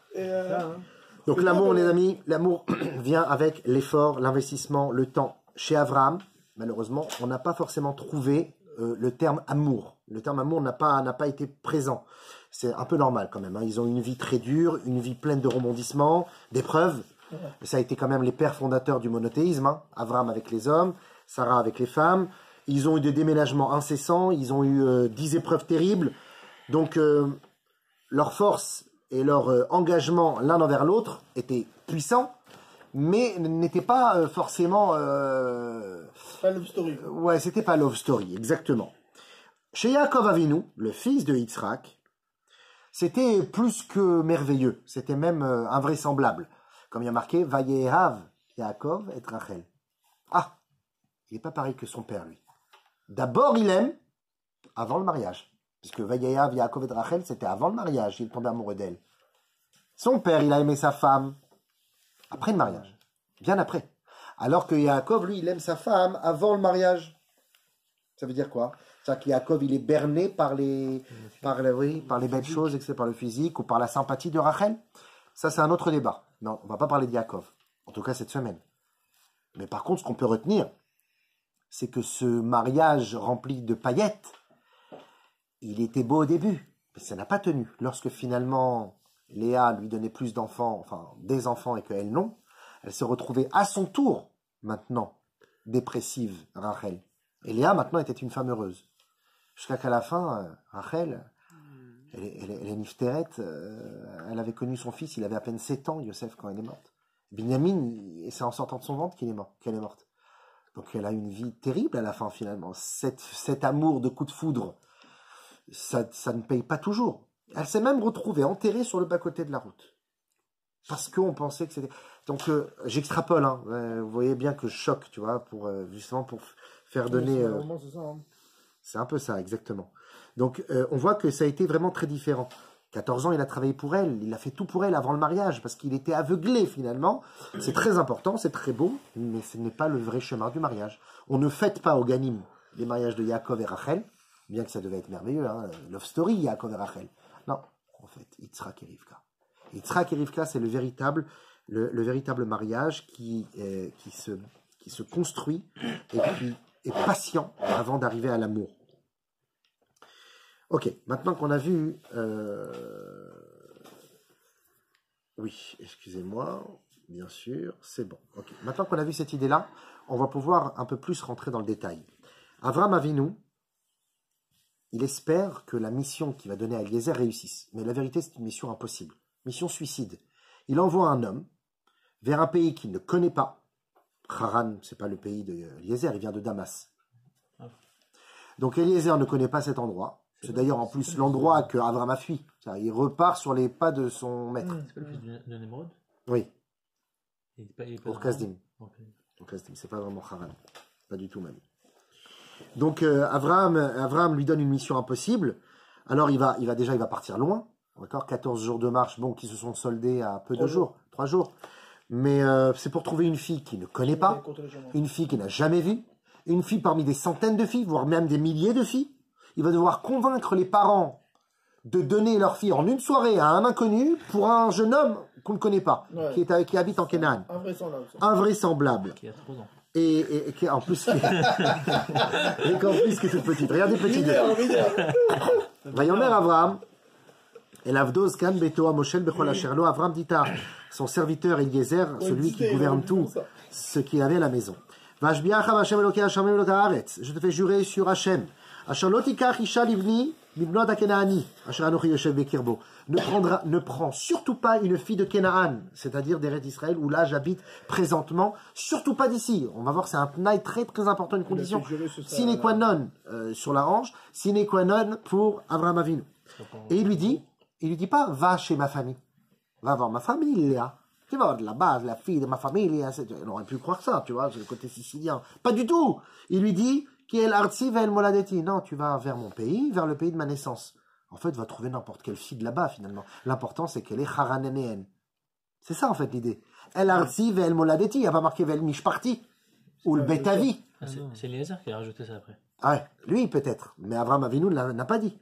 Donc l'amour, les amis, l'amour vient avec l'effort, l'investissement, le temps. Chez Abraham, malheureusement, on n'a pas forcément trouvé le terme amour. Le terme amour n'a pas été présent. C'est un peu normal quand même. Hein. Ils ont une vie très dure, une vie pleine de rebondissements, d'épreuves. Ça a été quand même les pères fondateurs du monothéisme. Hein. Abraham avec les hommes, Sarah avec les femmes. Ils ont eu des déménagements incessants. Ils ont eu 10 épreuves terribles. Donc leur force et leur engagement l'un envers l'autre était puissant, mais n'était pas forcément... Pas love story. Ouais, c'était pas love story, exactement. Chez Yaakov Avinu, le fils de Yitzhak, c'était plus que merveilleux, c'était même invraisemblable. Comme il y a marqué, Vayehav Yaakov et Rachel. Ah, il n'est pas pareil que son père, lui. D'abord, il aime avant le mariage. Puisque Vayehav Yaakov et Rachel, c'était avant le mariage, il est tombé amoureux d'elle. Son père, il a aimé sa femme après le mariage, bien après. Alors que Yaakov, lui, il aime sa femme avant le mariage. Ça veut dire quoi? C'est-à-dire que Yaakov, il est berné par les belles choses, etc., par le physique ou par la sympathie de Rachel. Ça, c'est un autre débat. Non, on ne va pas parler de Yaakov. En tout cas, cette semaine. Mais par contre, ce qu'on peut retenir, c'est que ce mariage rempli de paillettes, il était beau au début, mais ça n'a pas tenu. Lorsque finalement Léa lui donnait plus d'enfants, enfin des enfants et qu'elle non, elle se retrouvait à son tour maintenant dépressive, Rachel. Et Léa maintenant était une femme heureuse. Jusqu'à qu'à la fin, Rachel, elle est nifteret, elle avait connu son fils, il avait à peine 7 ans, Yosef, quand elle est morte. Binyamin, c'est en sortant de son ventre qu'elle est morte. Donc elle a une vie terrible à la fin finalement. Cet amour de coup de foudre, ça ne paye pas toujours. Elle s'est même retrouvée enterrée sur le bas-côté de la route. Parce qu'on pensait que c'était... Donc, j'extrapole, hein. Vous voyez bien que je choque, tu vois, justement pour faire donner... C'est ça, hein. C'est un peu ça, exactement. Donc, on voit que ça a été vraiment très différent. 14 ans, il a travaillé pour elle. Il a fait tout pour elle avant le mariage, parce qu'il était aveuglé, finalement. C'est très important, c'est très beau, mais ce n'est pas le vrai chemin du mariage. On ne fête pas au Ganim les mariages de Yaakov et Rachel, bien que ça devait être merveilleux, hein. Love story, Yaakov et Rachel. Non, en fait, Yitzhak et Rivka. Yitzhak et Rivka, c'est le véritable mariage qui se construit et qui est patient avant d'arriver à l'amour. Ok, maintenant qu'on a vu... Oui, excusez-moi, bien sûr, c'est bon. Okay. Maintenant qu'on a vu cette idée-là, on va pouvoir un peu plus rentrer dans le détail. Avram Avinu, il espère que la mission qu'il va donner à Eliezer réussisse. Mais la vérité, c'est une mission impossible. Mission suicide. Il envoie un homme vers un pays qu'il ne connaît pas. Haran, ce n'est pas le pays d'Eliezer, il vient de Damas. Donc Eliezer ne connaît pas cet endroit. C'est d'ailleurs en plus l'endroit que Avram a fui. Il repart sur les pas de son maître. C'est pas le fils de Némrod? Oui. Il est pas Pour Kasdim. Donc là, c'est pas vraiment Haran. Pas du tout même. Donc Abraham lui donne une mission impossible. Alors il va partir loin. D'accord, 14 jours de marche, bon, qui se sont soldés à peu de jours, 3 jours. Mais c'est pour trouver une fille qu'il ne connaît pas, une fille qu'il n'a jamais vue, une fille parmi des centaines de filles, voire même des milliers de filles. Il va devoir convaincre les parents de donner leur fille en une soirée à un inconnu pour un jeune homme qu'on ne connaît pas, qui habite en Canaan. Invraisemblable. Qui a 3 ans. Et qui en plus qui est toute petite. Regardez petit deux. Vayomer Avraham. Et l'Avdos Kan Betoa Moshel Bechol Asherlo. Avraham dit à son serviteur Eliezer, celui qui gouverne tout, ce qu'il avait à la maison. Vashbiach Hashem Elokei Hashem Elokei Haaretz. Je te fais jurer sur Hashem. Asher lo tikach isha livni mibnot haKenaani. Asher anochi yoshev bekirbo. Ne prends surtout pas une fille de Kenaan, c'est-à-dire d'Eretz Israël, où là j'habite présentement, surtout pas d'ici. On va voir, c'est un tnaï très très important, une condition sine qua non sur la hanche, sine qua non pour Avraham Avinu. Et il lui dit pas, va chez ma famille, va voir ma famille, tu vas voir de la base, la fille de ma famille, on aurait pu croire ça, tu vois, c'est le côté sicilien. Pas du tout. Il lui dit, qui est l'artsi vel moladeti. Non, tu vas vers mon pays, vers le pays de ma naissance. En fait, va trouver n'importe quelle fille de là-bas, finalement. L'important, c'est qu'elle est haranénéenne. C'est ça, en fait, l'idée. El artsi vel moladeti. Il n'y a pas marqué vel mishparti. Ou le betavi. C'est Eliezer qui a rajouté ça après. Ah ouais, lui, peut-être. Mais Avraham Avinu n'a pas dit.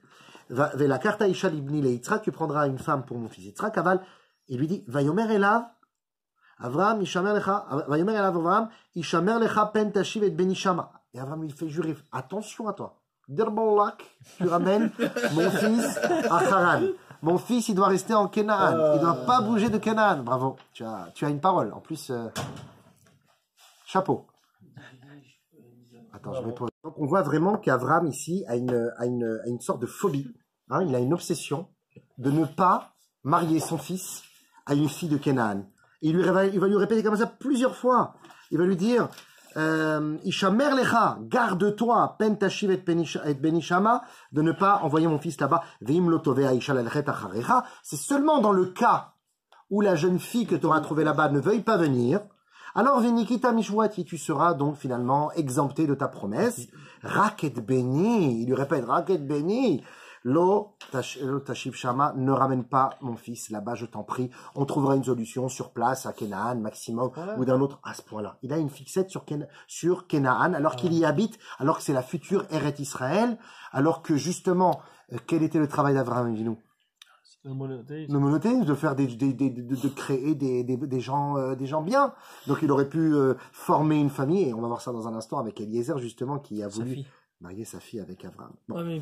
La karta isha libni le Yitzhak, tu prendras une femme pour mon fils Yitzhak. Aval, il lui dit, vayomer elav, Avraham, ishamer lecha, vayomer elav Avraham, ishamer lecha pen tashiv et benishama. Et Avraham lui fait jurer, attention à toi. Derbolak, tu ramènes mon fils à Haran. Mon fils, il doit rester en Canaan. Il ne doit pas bouger de Canaan. Bravo, tu as une parole. En plus, chapeau. Attends, je réponds. Donc, on voit vraiment qu'Avraham, ici, a une sorte de phobie. Hein, il a une obsession de ne pas marier son fils à une fille de Canaan. Il va lui répéter comme ça plusieurs fois. Il va lui dire... Ishamer lecha, garde-toi, pen tashiv et benishama, de ne pas envoyer mon fils là-bas. Veim lotovea isha lalchet acharecha. C'est seulement dans le cas où la jeune fille que tu auras trouvée là-bas ne veuille pas venir. Alors venikita mishwati, tu seras donc finalement exempté de ta promesse. Raket beni, il lui répète raket beni. Lo tashiv shama, ne ramène pas mon fils là-bas, je t'en prie. On trouvera une solution sur place à Canaan, maximum, ou d'un autre à ce point-là. Il a une fixette sur Canaan, alors qu'il y habite, alors que c'est la future Eretz Israël, alors que justement, quel était le travail d'Avraham Avinu? Le monothéisme, de faire de créer des gens bien. Donc il aurait pu former une famille, et on va voir ça dans un instant avec Eliezer justement, qui a voulu marier sa fille avec Avraham. Bon. Ouais, mais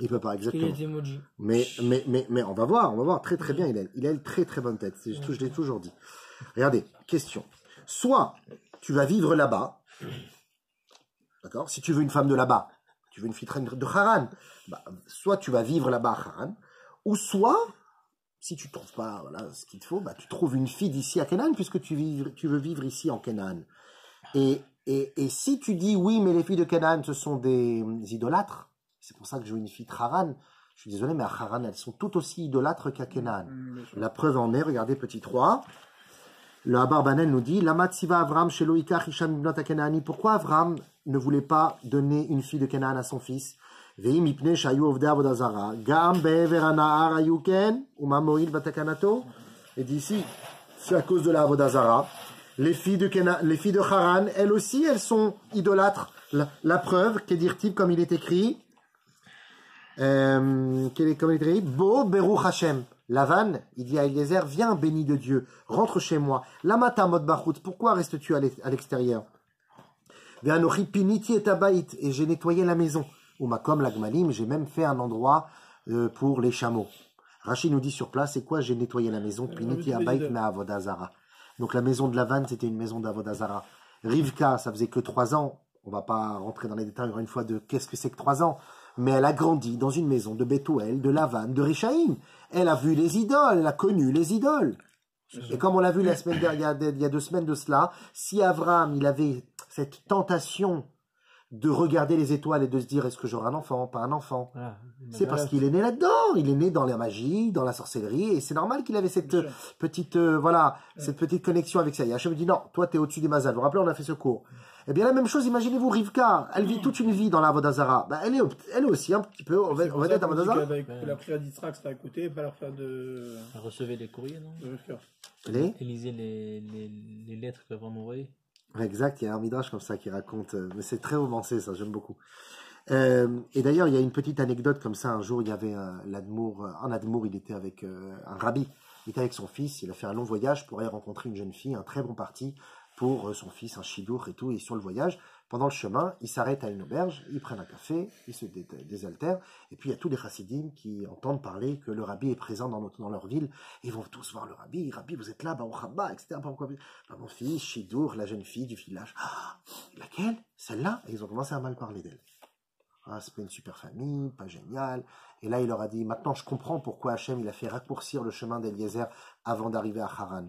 Il peut pas, exactement. Il est emoji. Mais on va voir très très bien. Il a une très très bonne tête. Je l'ai toujours dit. Regardez, question. Soit tu vas vivre là-bas, d'accord. Si tu veux une femme de là-bas, tu veux une fille de Haran, soit tu vas vivre là-bas à Haran, ou soit, si tu trouves pas ce qu'il te faut, tu trouves une fille d'ici à Canaan, puisque tu veux vivre ici en Canaan. Et si tu dis oui, mais les filles de Canaan, ce sont des idolâtres. C'est pour ça que je veux une fille de Haran. Je suis désolé, mais à Haran, elles sont tout aussi idolâtres qu'à Canaan. La preuve en est, regardez, petit 3. Le Abarbanel nous dit, Lama tsiva Avram shelo ikach isha mibnot haKenaani. Pourquoi Avram ne voulait pas donner une fille de Canaan à son fils? Veim ipne shayu ovdei avodah zara. Gam be'ever hanahar hayu ken, uma mo'il batakanato. Et d'ici, c'est à cause de la avodah zara. Les filles de Haran, elles aussi, elles sont idolâtres. La preuve, qu'est-il comme il est écrit? Bo Beruch Hashem. Lavan, il dit à Eliezer, viens béni de Dieu, rentre chez moi. Lamata mod bachut, pourquoi restes-tu à l'extérieur? Ve'anochi piniti et abaït, et j'ai nettoyé la maison. Ou makom lagmalim, j'ai même fait un endroit pour les chameaux. Rachid nous dit sur place, c'est quoi j'ai nettoyé la maison? Piniti abaït me avodah zara. Donc la maison de Lavan, c'était une maison d'avodah zara. Rivka, ça faisait que 3 ans. On va pas rentrer dans les détails encore une fois de qu'est-ce que c'est que 3 ans. Mais elle a grandi dans une maison de Bethuel, de Lavan, de Rishaïm. Elle a vu les idoles, elle a connu les idoles. Et comme on l'a vu il y a 2 semaines de cela, si Avraham, il avait cette tentation de regarder les étoiles et de se dire est-ce que j'aurai un enfant, pas un enfant. Voilà. C'est parce qu'il est né là-dedans. Il est né dans la magie, dans la sorcellerie, et c'est normal qu'il avait cette petite, cette petite connexion avec ça. Et Hachem me dit non, toi t'es au-dessus des mazal. Vous vous rappelez, on a fait ce cours. Eh bien, la même chose, imaginez-vous Rivka, elle vit toute une vie dans la Vodazara. Bah, elle est aussi un petit peu, on va être à Vodazara. La prière d'Israël, c'était à côté, pas la prière de. Elle recevait les courriers, non? Elle lisait les lettres qu'elle va m'envoyer. Exact, il y a un midrash comme ça qui raconte, mais c'est très romancé ça, j'aime beaucoup. Et d'ailleurs, il y a une petite anecdote comme ça, un jour il y avait un admour, il était avec un rabbi, il était avec son fils, il a fait un long voyage pour aller rencontrer une jeune fille, un très bon parti pour son fils, un chidour et tout, et sur le voyage, pendant le chemin, ils s'arrêtent à une auberge, ils prennent un café, ils se désaltèrent, et puis il y a tous les chassidim qui entendent parler que le rabbi est présent dans leur ville, et ils vont tous voir le rabbi, vous êtes là, au Rabba, etc. Bah, mon fils, chidour, la jeune fille du village, ah, laquelle? Celle-là? Et ils ont commencé à mal parler d'elle. Ah, c'est pas une super famille, pas génial. Et là, il leur a dit, maintenant je comprends pourquoi Hachem il a fait raccourcir le chemin d'Eliezer avant d'arriver à Haran.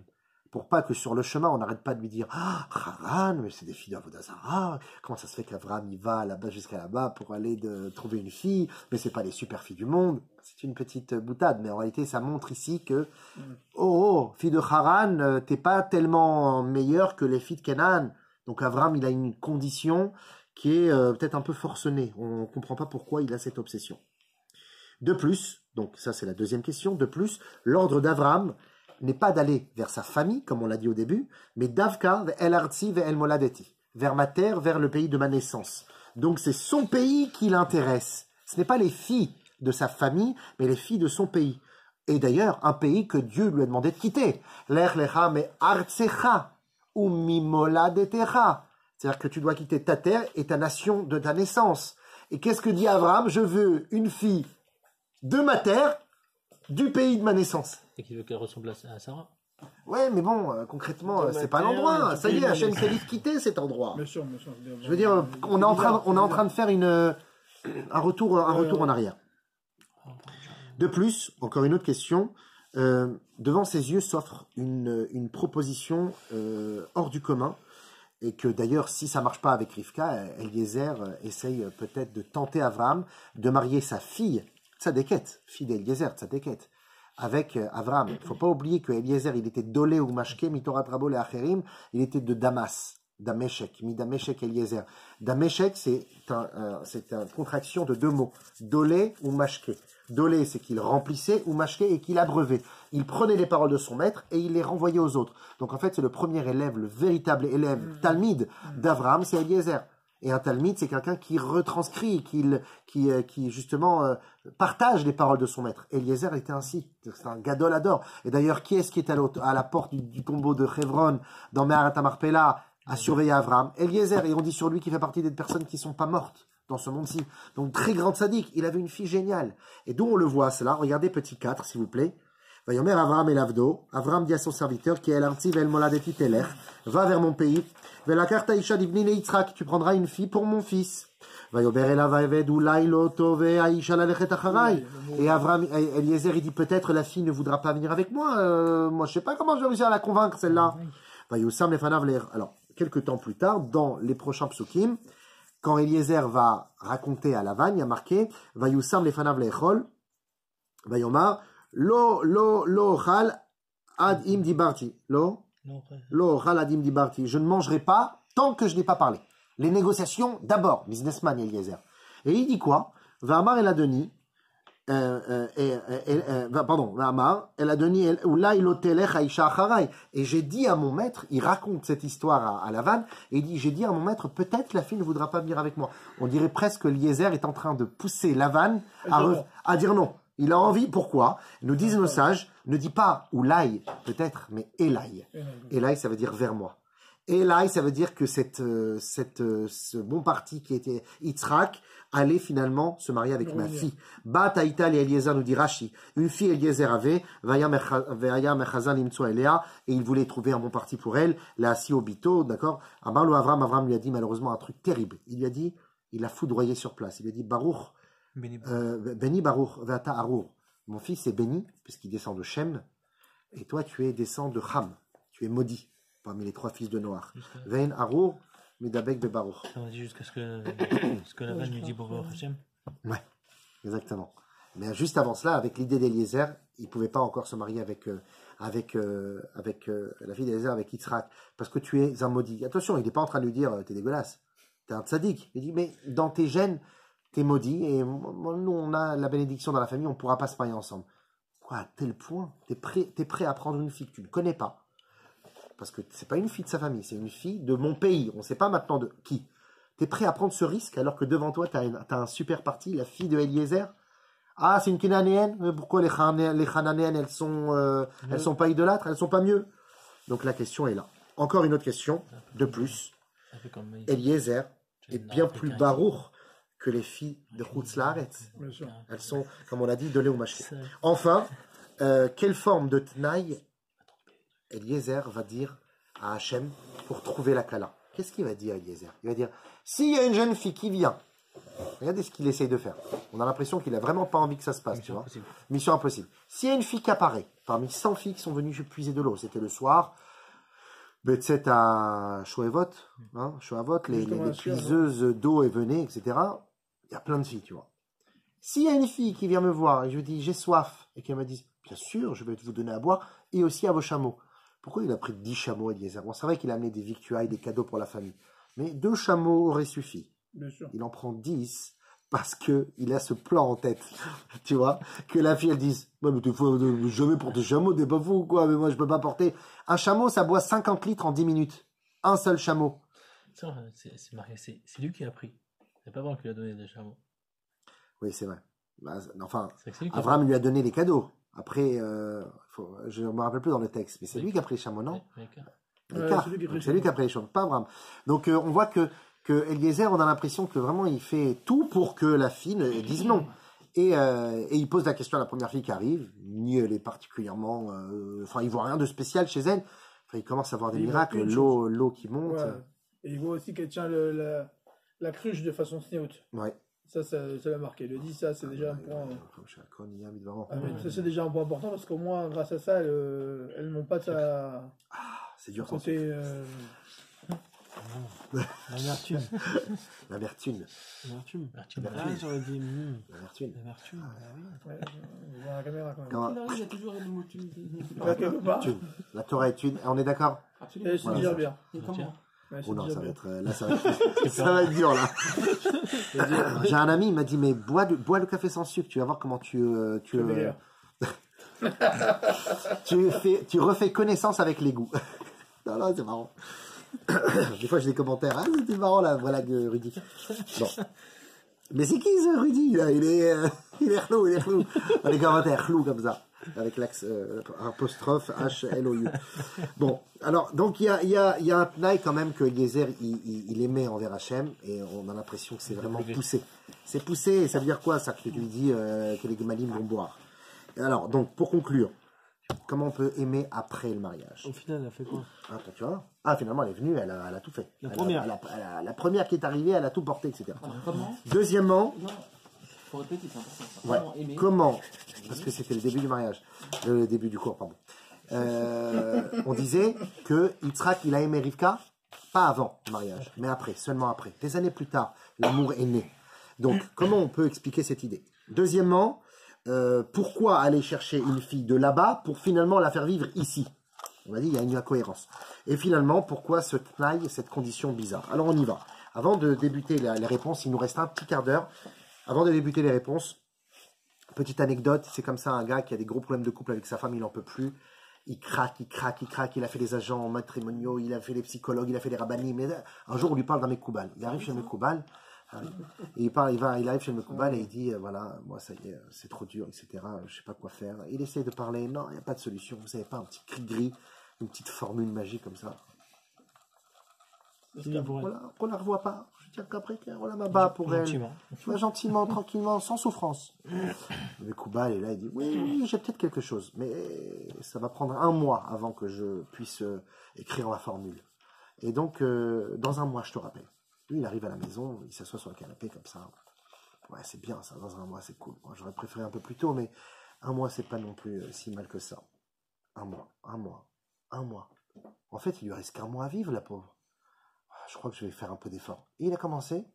Pour pas que sur le chemin, on n'arrête pas de lui dire « Ah, Haran, mais c'est des filles d'Avodazara, comment ça se fait qu'Avram il va là-bas jusqu'à là-bas pour aller trouver une fille, mais c'est pas les super filles du monde. » C'est une petite boutade, mais en réalité, ça montre ici que « Oh, fille de Haran, t'es pas tellement meilleure que les filles de Canaan. » Donc Avram, il a une condition qui est peut-être un peu forcenée. On ne comprend pas pourquoi il a cette obsession. De plus, donc ça c'est la deuxième question, de plus, l'ordre d'Avram n'est pas d'aller vers sa famille, comme on l'a dit au début, mais d'Avka el artsi ve'el moladeti, vers ma terre, vers le pays de ma naissance. Donc c'est son pays qui l'intéresse. Ce n'est pas les filles de sa famille, mais les filles de son pays. Et d'ailleurs, un pays que Dieu lui a demandé de quitter. Lech lecha me artsecha ou mi moladetecha. C'est-à-dire que tu dois quitter ta terre et ta nation de ta naissance. Et qu'est-ce que dit Abraham? Je veux une fille de ma terre, du pays de ma naissance. Et qui veut qu'elle ressemble à Sarah. Ouais, mais bon, concrètement, c'est pas l'endroit. Ça y est, Hachem s'est dit de quitter cet endroit. Bien sûr. Je veux dire, on est en train de faire un retour en arrière. De plus, encore une autre question. Devant ses yeux s'offre une proposition hors du commun. Et que d'ailleurs, si ça marche pas avec Rivka, Eliezer essaye peut-être de tenter Abraham de marier sa fille, Tzadeket, fille d'Eliezer, Tzadeket, avec Abraham. Il ne faut pas oublier que Eliezer, il était dolé ou mashke, mitorat rabol et acherim, il était de Damas, Dameshek, mi Dameshek Eliezer. Dameshek, c'est une contraction de deux mots, dolé ou mashke. Dolé, c'est qu'il remplissait, ou mashké, et qu'il abreuvait. Il prenait les paroles de son maître et il les renvoyait aux autres. Donc en fait, c'est le premier élève, le véritable élève, talmid d'Avraham, c'est Eliezer. Et un talmid, c'est quelqu'un qui retranscrit, qui justement partage les paroles de son maître. Eliezer était ainsi. C'est un gadol ador. Et d'ailleurs, qui est-ce qui est à la porte du tombeau de Hebron, dans Meharat HaMarpela, à surveiller Avraham? Eliezer. Et on dit sur lui qu'il fait partie des personnes qui ne sont pas mortes dans ce monde-ci. Donc, très grand sadique. Il avait une fille géniale. Et d'où on le voit, cela? Regardez petit 4, s'il vous plaît. Vayomer Avraham el Avdo. Avraham dit à son serviteur, qui est l'arti vel moladeti teler, va vers mon pays. Velakar taisha divni le Yitzhak, tu prendras une fille pour mon fils. Vayomer el avaved ulai lo tove aisha lalechet acharai. Et Avraham, Eliezer, il dit, peut-être la fille ne voudra pas venir avec moi. Moi, je sais pas comment je vais réussir à la convaincre, celle-là. Vayusam lefanav ler. Alors, quelques temps plus tard, dans les prochains psukim, quand Eliezer va raconter à Lavan, il y a marqué Vayusam lefanav lechol, Vayomar lo chal ad im dibarti. Lo chal ad im dibarti. Je ne mangerai pas tant que je n'ai pas parlé. Les négociations d'abord, businessman Eliezer. Et il dit quoi? Vamar el Adoni, Vamar el Adoni ulai lo telech aisha acharai. Et j'ai dit à mon maître, il raconte cette histoire à Lavan, et il dit, j'ai dit à mon maître, peut-être la fille ne voudra pas venir avec moi. On dirait presque que Eliezer est en train de pousser Lavan à dire non. Il a envie, pourquoi? Nous disent nos sages, ne dis pas Oulaï, peut-être, mais Elaï. Elaï, ça veut dire vers moi. Elaï, ça veut dire que ce bon parti qui était Yitzhak allait finalement se marier avec ma fille. Bat Aïtal et Eliezer, nous dit Rashi. Une fille Eliezer avait, Vaya Mechazan Imtsoa Elea, et il voulait trouver un bon parti pour elle, la assis au bito, d'accord? Avram lui a dit malheureusement un truc terrible. Il lui a dit, il l'a foudroyé sur place. Il lui a dit, Baruch, Béni Baruch, Vata Arour. Mon fils est béni, puisqu'il descend de Shem, et toi tu es descend de Ham. Tu es maudit parmi les trois fils de Noach. Vein Arour, Midabek Bebaruch. Ça m'a dit jusqu'à ce que la reine lui dit Bobo Hachem. Ouais, exactement. Mais juste avant cela, avec l'idée d'Eliezer, il ne pouvait pas encore se marier avec la fille d'Eliezer, avec Yitzhak, parce que tu es un maudit. Attention, il n'est pas en train de lui dire t'es dégueulasse, t'es un tzaddik. Il dit mais dans tes gènes, t'es maudit, et nous on a la bénédiction dans la famille, on ne pourra pas se marier ensemble. Quoi, à tel point, t'es prêt à prendre une fille que tu ne connais pas, parce que c'est pas une fille de sa famille, c'est une fille de mon pays, on ne sait pas maintenant de qui. T'es prêt à prendre ce risque alors que devant toi, t'as un super parti, la fille de Eliezer. Ah, c'est une Cananéenne. Pourquoi les Cananéennes, elles sont pas idolâtres, elles sont pas mieux. Donc la question est là. Encore une autre question, de plus. Eliezer est bien plus barour que les filles de Chutz Laaretz. Elles sont, comme on l'a dit, de Léoumachke. Enfin, quelle forme de Tnaï Eliezer va dire à Hachem pour trouver la Kala? Qu'est-ce qu'il va dire, Eliezer? Il va dire, s'il y a une jeune fille qui vient, regardez ce qu'il essaye de faire. On a l'impression qu'il a vraiment pas envie que ça se passe, tu vois. Mission impossible. S'il y a une fille qui apparaît, parmi 100 filles qui sont venues puiser de l'eau, c'était le soir, Betzet à Shoevot, les puiseuses d'eau et venaient, etc. Il y a plein de filles, tu vois. S'il y a une fille qui vient me voir et je lui dis, j'ai soif, et qu'elle me dit, bien sûr, je vais vous donner à boire, et aussi à vos chameaux. Pourquoi il a pris 10 chameaux, Eliezer? Bon, c'est vrai qu'il a amené des victuailles, des cadeaux pour la famille. Mais 2 chameaux auraient suffi. Bien sûr. Il en prend 10 parce qu'il a ce plan en tête. Tu vois? Que la fille, elle dise, ouais, mais tu faut jamais porter chameau, t'es pas fou ou quoi? Mais moi, je peux pas porter. Un chameau, ça boit 50 litres en 10 minutes. Un seul chameau. C'est lui qui a pris. C'est pas Abraham qui lui a donné des chameaux. Oui, c'est vrai. Bah, enfin, lui Abraham lui a donné les cadeaux. Après, je ne me rappelle plus dans le texte, mais c'est lui qui a pris les chameaux, non? C'est lui qui a pris les chameaux, pas Abraham. Donc, on voit que Eliezer, on a l'impression que vraiment, il fait tout pour que la fille dise non. Et il pose la question à la première fille qui arrive, ni elle est particulièrement... Enfin, il voit rien de spécial chez elle. Enfin, il commence à voir des miracles, l'eau qui monte. Ouais. Et il voit aussi qu'elle tient la cruche de façon sneout. Ouais. Ça l'a marqué. Il le dit, ça, c'est déjà un point... ça, c'est déjà un point important, parce qu'au moins, grâce à ça, elles n'ont pas sa... c'est dur. Côté... L'amertume. L'amertume. J'aurais dit... L'amertume. L'amertume, oui. On voit la caméra quand même. Il y a toujours le mot thune. La Torah est une. On est d'accord? C'est déjà bien. Oh non, ça va être, là, ça va être dur, là. J'ai un ami, il m'a dit, mais bois le café sans sucre, tu vas voir comment tu refais connaissance avec les goûts. Non, c'est marrant. Des fois, j'ai des commentaires. Ah, c'était marrant, là, voilà, Rudy. Bon. Mais c'est qui, ce Rudy, là? Il est relou, Dans les commentaires, relou, comme ça. Avec l'axe apostrophe H-L-O-U. Bon, alors, donc, il y a un tnaï quand même que Eliezer, il aimait envers Hachem, et on a l'impression que c'est vraiment poussé. C'est poussé, et ça veut dire quoi, ça, que tu lui dis que les Gemalim vont boire? Et alors, donc, pour conclure, comment on peut aimer après le mariage? Au final, elle a fait quoi? Attends, tu vois? Ah, finalement, elle est venue, elle a tout fait. La première qui est arrivée, elle a tout porté, etc. Comment? Deuxièmement... Faut répéter, c'est important. Ça. Ouais. Comment? Parce que c'était le début du mariage. Le début du cours, pardon. On disait que Yitzhak, il a aimé Rivka, pas avant le mariage, mais après, seulement après. Des années plus tard, l'amour est né. Donc, comment on peut expliquer cette idée? Deuxièmement, pourquoi aller chercher une fille de là-bas pour finalement la faire vivre ici? On a dit, il y a une incohérence. Et finalement, pourquoi ce tnaï, cette condition bizarre? Alors, on y va. Avant de débuter les réponses, il nous reste un petit quart d'heure. Avant de débuter les réponses, petite anecdote, c'est comme ça un gars qui a des gros problèmes de couple avec sa femme, il n'en peut plus. Il craque, il a fait des agents matrimoniaux, il a fait les psychologues, il a fait les rabbinis. Mais un jour, on lui parle d'un Mekoubal. Il arrive chez le Mekoubal, il arrive chez le Mekoubal et il dit, voilà, moi ça y est, c'est trop dur, etc. Je ne sais pas quoi faire. Il essaie de parler, non, il n'y a pas de solution. Vous savez pas, un petit cri gris, une petite formule magique comme ça. Voilà, qu'on la revoit pas. Je tiens qu'après, on la bas pour elle. Gentiment, tranquillement, sans souffrance. Le Mekoubal est là, il dit, oui, j'ai peut-être quelque chose, mais ça va prendre 1 mois avant que je puisse écrire la formule. Et donc, dans 1 mois, je te rappelle. Lui, il arrive à la maison, il s'assoit sur le canapé comme ça. Ouais, c'est bien ça, dans 1 mois, c'est cool. Moi, j'aurais préféré un peu plus tôt, mais 1 mois, c'est pas non plus si mal que ça. 1 mois. En fait, il lui reste qu'1 mois à vivre, la pauvre. je crois que je vais faire un peu d'effort. Et il a commencé,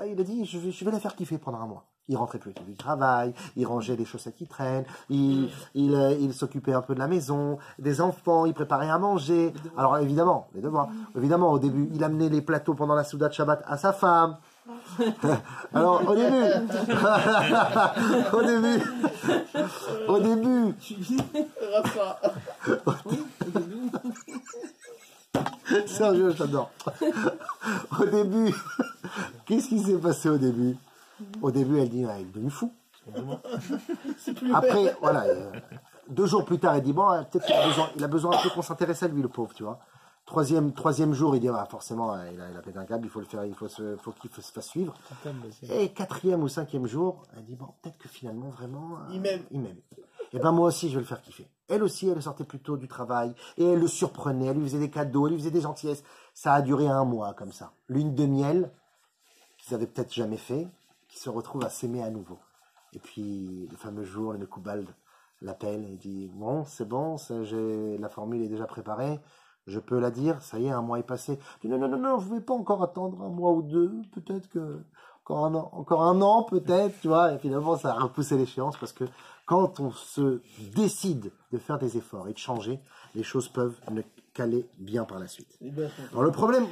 il a dit, je vais la faire kiffer pendant un mois. Il rentrait plus du travail, il rangeait les chaussettes qui traînent, il s'occupait un peu de la maison, des enfants, il préparait à manger. Alors évidemment, les devoirs. Évidemment, au début, il amenait les plateaux pendant la Souda de Shabbat à sa femme. Alors au début, Sergio, je t'adore. Au début, qu'est-ce qui s'est passé au début? Au début, elle dit, il est devenu fou. Après, voilà, 2 jours plus tard, elle dit, bon, peut-être qu'il a besoin un peu qu'on s'intéresse à lui, le pauvre, tu vois. Troisième jour, il dit, forcément, il a pété un câble, il faut le faire, faut qu'il se fasse suivre. Et 4e ou 5e jour, elle dit, bon, peut-être que finalement, vraiment, il m'aime. Et ben moi aussi, je vais le faire kiffer. Elle aussi, elle sortait plus tôt du travail, et elle le surprenait, elle lui faisait des cadeaux, elle lui faisait des gentillesses. Ça a duré 1 mois, comme ça. Lune de miel, qu'ils avaient peut-être jamais fait, qui se retrouve à s'aimer à nouveau. Et puis, le fameux jour, le Mekoubal l'appelle et dit, bon, c'est bon, la formule est déjà préparée, je peux la dire, ça y est, 1 mois est passé. Il dit, non, je ne vais pas encore attendre 1 mois ou 2, peut-être que, encore un an, peut-être, tu vois, et finalement, ça a repoussé l'échéance, parce que quand on se décide de faire des efforts et de changer, les choses peuvent ne caler bien par la suite. Alors le problème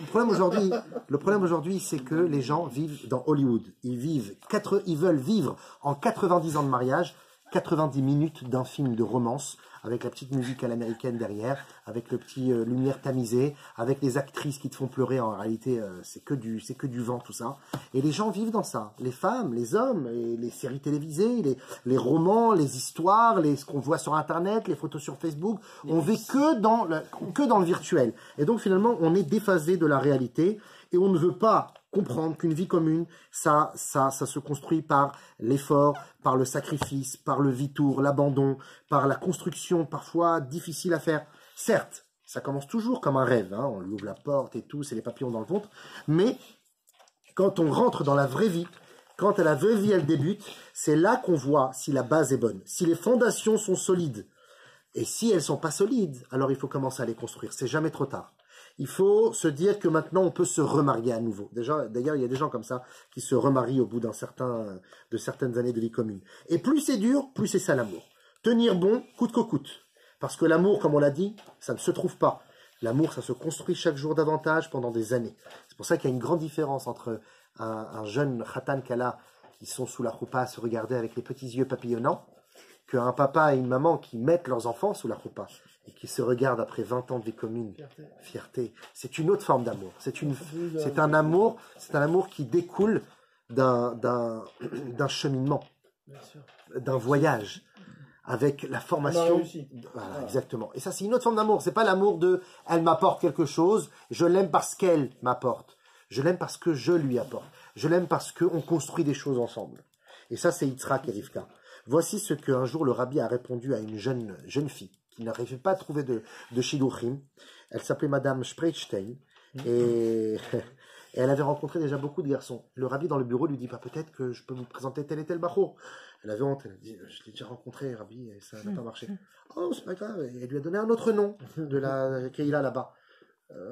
aujourd'hui, c'est que les gens vivent dans Hollywood. Ils veulent vivre en 90 ans de mariage, 90 minutes d'un film de romance, avec la petite musique à l'américaine derrière, avec le petit lumière tamisée, avec les actrices qui te font pleurer. En réalité, c'est que du vent, tout ça. Et les gens vivent dans ça. Les femmes, les hommes, et les séries télévisées, les romans, les histoires, ce qu'on voit sur Internet, les photos sur Facebook, on vit que dans le virtuel. Et donc finalement, on est déphasé de la réalité et on ne veut pas comprendre qu'une vie commune, ça se construit par l'effort, par le sacrifice, par le vitour, l'abandon, par la construction parfois difficile à faire. Certes, ça commence toujours comme un rêve, hein, on lui ouvre la porte et tout, c'est les papillons dans le ventre, mais quand on rentre dans la vraie vie, quand la vraie vie elle débute, c'est là qu'on voit si la base est bonne, si les fondations sont solides. Et si elles sont pas solides, alors il faut commencer à les construire, c'est jamais trop tard. Il faut se dire que maintenant on peut se remarier à nouveau. D'ailleurs, il y a des gens comme ça qui se remarient au bout de certaines années de vie commune. Et plus c'est dur, plus c'est ça l'amour. Tenir bon, coûte que coûte. Parce que l'amour, comme on l'a dit, ça ne se trouve pas. L'amour, ça se construit chaque jour davantage pendant des années. C'est pour ça qu'il y a une grande différence entre un jeune khatan kala qui sont sous la choupa à se regarder avec les petits yeux papillonnants, qu'un papa et une maman qui mettent leurs enfants sous la choupa et qui se regardent après 20 ans de vie commune. Fierté. C'est une autre forme d'amour. C'est un amour qui découle d'un cheminement, d'un voyage, avec la formation. Voilà, exactement. Et ça, c'est une autre forme d'amour. C'est pas l'amour de « elle m'apporte quelque chose, je l'aime parce qu'elle m'apporte. Je l'aime parce que je lui apporte. Je l'aime parce qu'on construit des choses ensemble. » Et ça, c'est Yitzhak et Rivka. Voici ce qu'un jour le rabbi a répondu à une jeune fille qui n'arrivait pas à trouver de shidduchim. Elle s'appelait Madame Spreitstein et elle avait rencontré déjà beaucoup de garçons. Le rabbi dans le bureau lui dit peut-être que je peux vous présenter tel et tel bachour. Elle avait honte, elle a dit je l'ai déjà rencontré rabbi et ça n'a pas marché. Oh c'est pas grave, et elle lui a donné un autre nom de la Keila là-bas.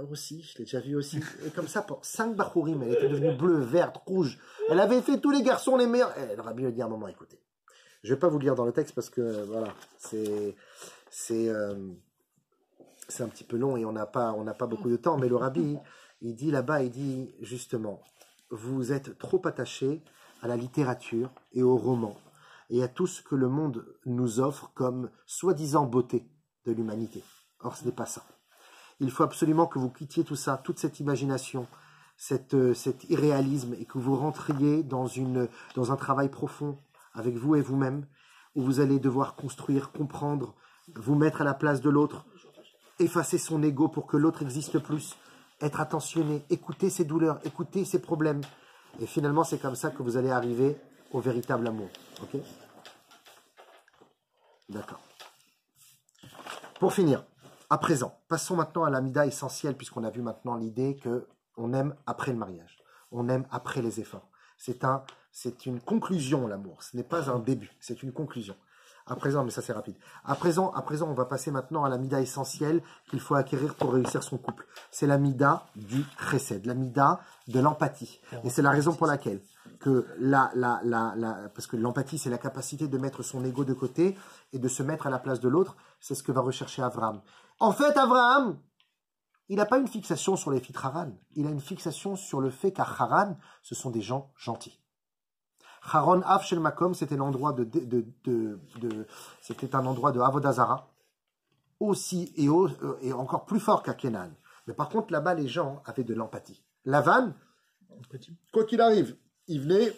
Aussi, je l'ai déjà vu aussi. Et comme ça, pour 5 bachourim, elle était devenue bleue, verte, rouge. Elle avait fait tous les garçons les meilleurs. Et le rabbi lui a dit à un moment, écoutez, je vais pas vous lire dans le texte parce que voilà, c'est un petit peu long et on n'a pas beaucoup de temps. Mais le rabbi, il dit là-bas, il dit justement, vous êtes trop attachés à la littérature et au roman et à tout ce que le monde nous offre comme soi-disant beauté de l'humanité. Or, ce n'est pas ça. Il faut absolument que vous quittiez tout ça, toute cette imagination, cet irréalisme et que vous rentriez dans un travail profond avec vous et vous-même, où vous allez devoir construire, comprendre, vous mettre à la place de l'autre, effacer son ego pour que l'autre existe plus, être attentionné, écouter ses douleurs, écouter ses problèmes. Et finalement, c'est comme ça que vous allez arriver au véritable amour. Ok ? D'accord. Pour finir, à présent, passons maintenant à l'amida essentielle, puisqu'on a vu maintenant l'idée qu'on aime après le mariage. On aime après les efforts. C'est une conclusion, l'amour. Ce n'est pas un début, c'est une conclusion. À présent, mais ça c'est rapide. À présent, on va passer maintenant à la mida essentielle qu'il faut acquérir pour réussir son couple. C'est la mida du chesed, la mida de l'empathie. Et c'est la raison pour laquelle que parce que l'empathie, c'est la capacité de mettre son ego de côté et de se mettre à la place de l'autre. C'est ce que va rechercher Abraham. En fait, Abraham, il n'a pas une fixation sur les filles de Haran. Il a une fixation sur le fait qu'à Haran, ce sont des gens gentils. Haran Av Shel Makom, c'était l'endroit c'était un endroit de Avodah Zara, aussi et encore plus fort qu'à Kenan. Mais par contre, là-bas, les gens avaient de l'empathie. Lavan, quoi qu'il arrive, il venait,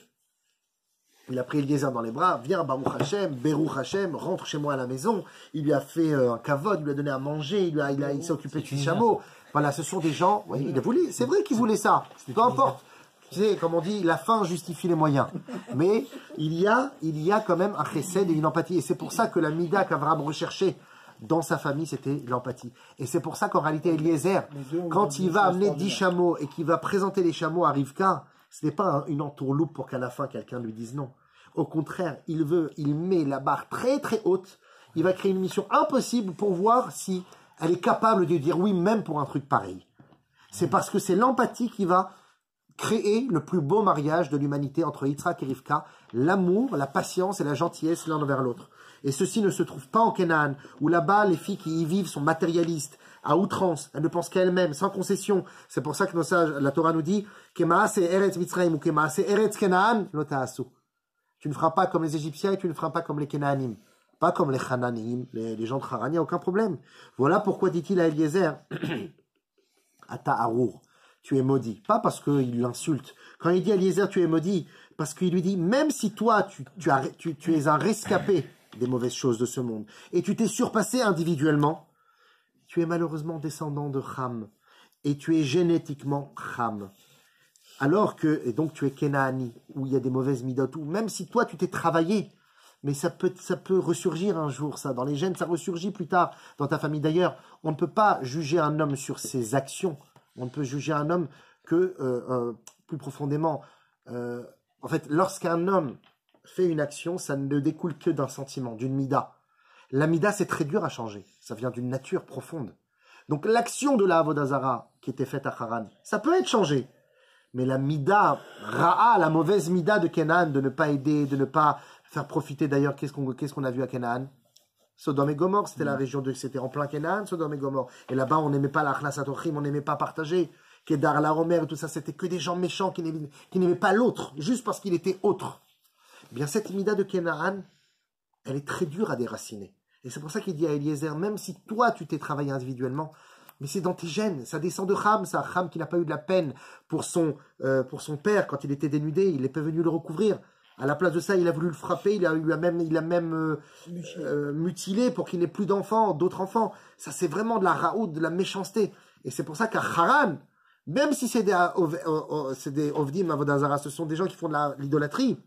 il a pris Eliezer dans les bras, viens Baruch Hashem, Beruch Hashem, rentre chez moi à la maison. Il lui a fait un kavod, il lui a donné à manger, il s'est occupé de ses chameaux. Voilà, ce sont des gens, oui, il a voulu, c'est vrai qu'il voulait ça, peu importe. Tu sais, comme on dit, la fin justifie les moyens. Mais il y a quand même un chesed et une empathie. Et c'est pour ça que la mida qu'Abraham recherchait dans sa famille, c'était l'empathie. Et c'est pour ça qu'en réalité, Eliezer, quand il va amener 10 chameaux et qu'il va présenter les chameaux à Rivka, ce n'est pas une entourloupe pour qu'à la fin, quelqu'un lui dise non. Au contraire, il met la barre très très haute. Il va créer une mission impossible pour voir si elle est capable de dire oui, même pour un truc pareil. C'est parce que c'est l'empathie qui va créer le plus beau mariage de l'humanité entre Yitzhak et Rivka, l'amour, la patience et la gentillesse l'un envers l'autre. Et ceci ne se trouve pas en Canaan, où là-bas, les filles qui y vivent sont matérialistes, à outrance, elles ne pensent qu'à elles-mêmes, sans concession. C'est pour ça que la Torah nous dit Kemaase Eretz Mitzrayim ou Kemaase Eretz Canaan, lo ta'asu. Tu ne feras pas comme les Égyptiens et tu ne feras pas comme les Canaanim. Pas comme les Hananim, les gens de Haran, il n'y a aucun problème. Voilà pourquoi dit-il à Eliezer Ata Arour. Tu es maudit. Pas parce qu'il l'insulte. Quand il dit à Eliezer, tu es maudit, parce qu'il lui dit, même si toi, tu es un rescapé des mauvaises choses de ce monde, et tu t'es surpassé individuellement, tu es malheureusement descendant de Ham, et tu es génétiquement Ham. Et donc tu es Kenaani, où il y a des mauvaises midot, ou même si toi, tu t'es travaillé, mais ça peut ressurgir un jour, ça. Dans les gènes, ça ressurgit plus tard dans ta famille. D'ailleurs, on ne peut pas juger un homme sur ses actions. On ne peut juger un homme que plus profondément. En fait, lorsqu'un homme fait une action, ça ne découle que d'un sentiment, d'une mida. La mida, c'est très dur à changer. Ça vient d'une nature profonde. Donc l'action de la Avodah Zara qui était faite à Haran, ça peut être changé. Mais la mida, Ra'a, la mauvaise mida de Canaan, de ne pas aider, de ne pas faire profiter. D'ailleurs, qu'est-ce qu'on a vu à Canaan? Sodome et Gomorre, c'était en plein Canaan, Sodome et Gomorre. Et là-bas, on n'aimait pas la Achnasat Ochim, on n'aimait pas partager. Kedar, la Romer et tout ça, c'était que des gens méchants qui n'aimaient pas l'autre, juste parce qu'il était autre. Eh bien, cette mida de Canaan, elle est très dure à déraciner. Et c'est pour ça qu'il dit à Eliezer, même si toi, tu t'es travaillé individuellement, mais c'est dans tes gènes, ça descend de Ham, ça. Ham qui n'a pas eu de la peine pour son père quand il était dénudé, il n'est pas venu le recouvrir. À la place de ça, il a voulu le frapper, il a même mutilé pour qu'il n'ait plus d'enfants, d'autres enfants. Ça, c'est vraiment de la raout, de la méchanceté. Et c'est pour ça qu'à Haran, même si c'est des Ovdim, Avodah Zara, ce sont des gens qui font de l'idolâtrie,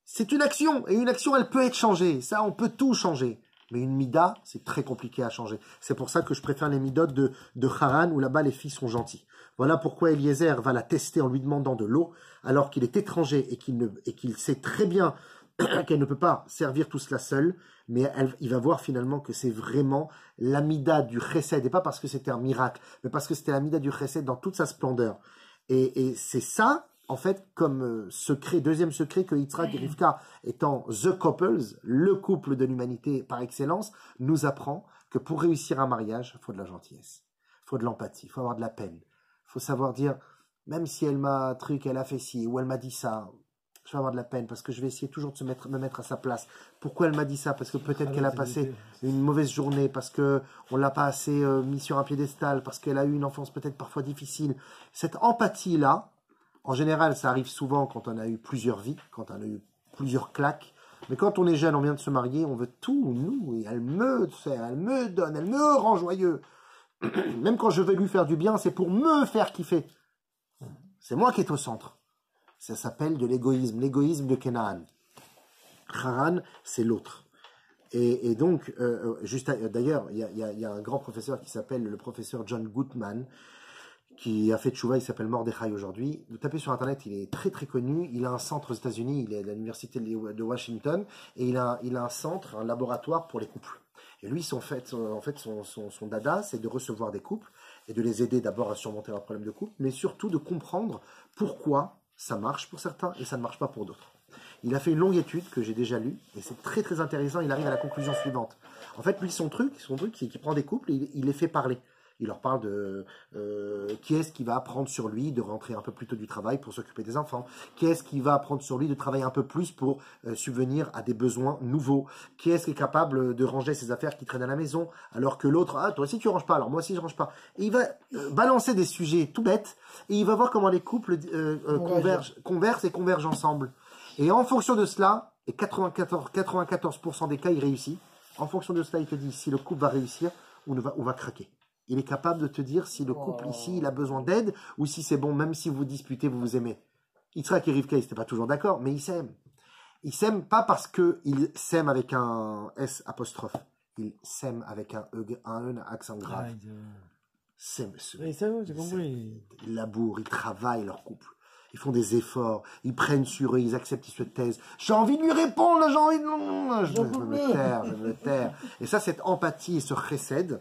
c'est une action. Et une action, elle peut être changée. Ça, on peut tout changer. Mais une mida, c'est très compliqué à changer. C'est pour ça que je préfère les midot de Haran, où là-bas, les filles sont gentilles. Voilà pourquoi Eliezer va la tester en lui demandant de l'eau, alors qu'il est étranger et qu'il sait très bien qu'elle ne peut pas servir tout cela seule, mais il va voir finalement que c'est vraiment l'amida du chesed, et pas parce que c'était un miracle, mais parce que c'était l'amida du chesed dans toute sa splendeur. Et c'est ça, en fait, comme deuxième secret que Yitzhak et Rivka, étant the couples, le couple de l'humanité par excellence, nous apprend que pour réussir un mariage, il faut de la gentillesse, il faut de l'empathie, il faut avoir de la peine. Il faut savoir dire, même si elle m'a elle a fait ci, ou elle m'a dit ça, je vais avoir de la peine, parce que je vais essayer toujours de me mettre à sa place. Pourquoi elle m'a dit ça? Parce que peut-être qu'elle a passé une mauvaise journée, parce qu'on ne l'a pas assez mis sur un piédestal, parce qu'elle a eu une enfance peut-être parfois difficile. Cette empathie-là, en général, ça arrive souvent quand on a eu plusieurs vies, quand on a eu plusieurs claques. Mais quand on est jeune, on vient de se marier, on veut tout, nous, et elle me donne, elle me rend joyeux. Même quand je vais lui faire du bien, c'est pour me faire kiffer. C'est moi qui est au centre. Ça s'appelle de l'égoïsme de Canaan. Haran, c'est l'autre. Et donc, d'ailleurs, il y a un grand professeur qui s'appelle le professeur John Goodman, qui a fait tchouva, il s'appelle Mordechai aujourd'hui. Vous tapez sur internet, il est très très connu. Il a un centre aux États-Unis, il est à l'université de Washington, et il a un centre, un laboratoire pour les couples. Et lui, son dada, c'est de recevoir des couples et de les aider d'abord à surmonter leurs problèmes de couple, mais surtout de comprendre pourquoi ça marche pour certains et ça ne marche pas pour d'autres. Il a fait une longue étude que j'ai déjà lue, et c'est très très intéressant. Il arrive à la conclusion suivante. En fait, lui, son truc, c'est qu'il prend des couples et il les fait parler. Il leur parle de qui est-ce qui va apprendre sur lui de rentrer un peu plus tôt du travail pour s'occuper des enfants. Qui est-ce qui va apprendre sur lui de travailler un peu plus pour subvenir à des besoins nouveaux. Qui est-ce qui est capable de ranger ses affaires qui traînent à la maison alors que l'autre, ah toi aussi tu ranges pas, alors moi aussi je range pas. Et il va balancer des sujets tout bêtes et il va voir comment les couples conversent et convergent ensemble. Et en fonction de cela, et 94% des cas il réussit, en fonction de cela il te dit si le couple va réussir ou va craquer. Il est capable de te dire si le couple ici, il a besoin d'aide, ou si c'est bon, même si vous disputez, vous vous aimez. Yitzhak et Rivka, ils n'étaient pas toujours d'accord, mais ils s'aiment. Ils s'aiment pas parce qu'ils s'aiment avec un S apostrophe. Ils s'aiment avec un accent grave. Ils labourent, ils travaillent leur couple. Ils font des efforts, ils prennent sur eux, ils acceptent, ils se taisent. J'ai envie de lui répondre, j'ai envie de... Je vais me taire. Et ça, cette empathie et ce chesed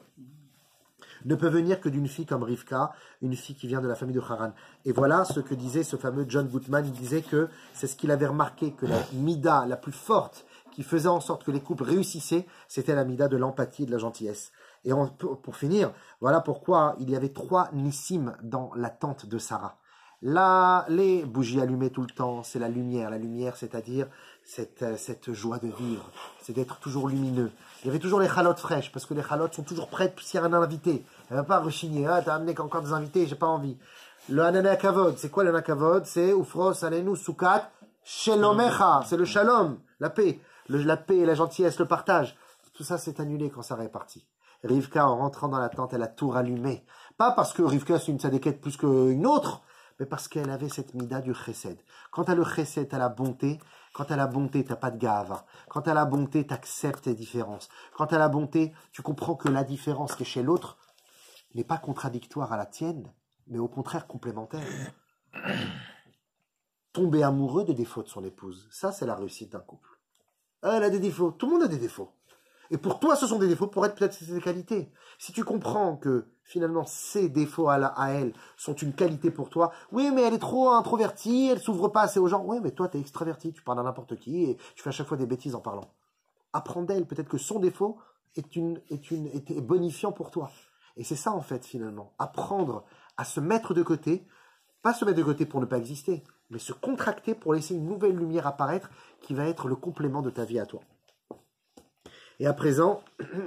ne peut venir que d'une fille comme Rivka, une fille qui vient de la famille de Haran. Et voilà ce que disait ce fameux John Gutman. Il disait que c'est ce qu'il avait remarqué, que la mida la plus forte qui faisait en sorte que les couples réussissaient, c'était la mida de l'empathie et de la gentillesse. Et pour finir, voilà pourquoi il y avait 3 nissim dans la tente de Sarah. Là, les bougies allumées tout le temps, c'est la lumière. La lumière, c'est-à-dire cette joie de vivre, c'est d'être toujours lumineux. Il y avait toujours les chalotes fraîches, parce que les chalotes sont toujours prêtes s'il y a un invité. Elle ne va pas rechigner. Ah, t'as amené encore des invités, j'ai pas envie. Le anané kavod, c'est quoi le kavod? C'est ufros alenu sukat shelomecha. C'est le shalom, la paix. La paix, la gentillesse, le partage. Tout ça s'est annulé quand Sarah est partie. Rivka, en rentrant dans la tente, elle a tout rallumé. Pas parce que Rivka, c'est une tzadékette plus qu'une autre, mais parce qu'elle avait cette mida du chesed. Quand tu as le chesed, tu as la bonté. Quand tu as la bonté, tu n'as pas de gava. Quand tu as la bonté, tu acceptes tes différences. Quand tu as la bonté, tu comprends que la différence qui est chez l'autre n'est pas contradictoire à la tienne, mais au contraire complémentaire. Tomber amoureux des défauts de son épouse, ça c'est la réussite d'un couple. Elle a des défauts, tout le monde a des défauts. Et pour toi, ce sont des défauts, pour être peut-être ses qualités. Si tu comprends que finalement ces défauts à elle sont une qualité pour toi, oui, mais elle est trop introvertie, elle s'ouvre pas assez aux gens. Oui, mais toi, tu es extraverti, tu parles à n'importe qui et tu fais à chaque fois des bêtises en parlant. Apprends d'elle, peut-être que son défaut est bonifiant pour toi. Et c'est ça, en fait, finalement. Apprendre à se mettre de côté, pas se mettre de côté pour ne pas exister, mais se contracter pour laisser une nouvelle lumière apparaître qui va être le complément de ta vie à toi. Et à présent,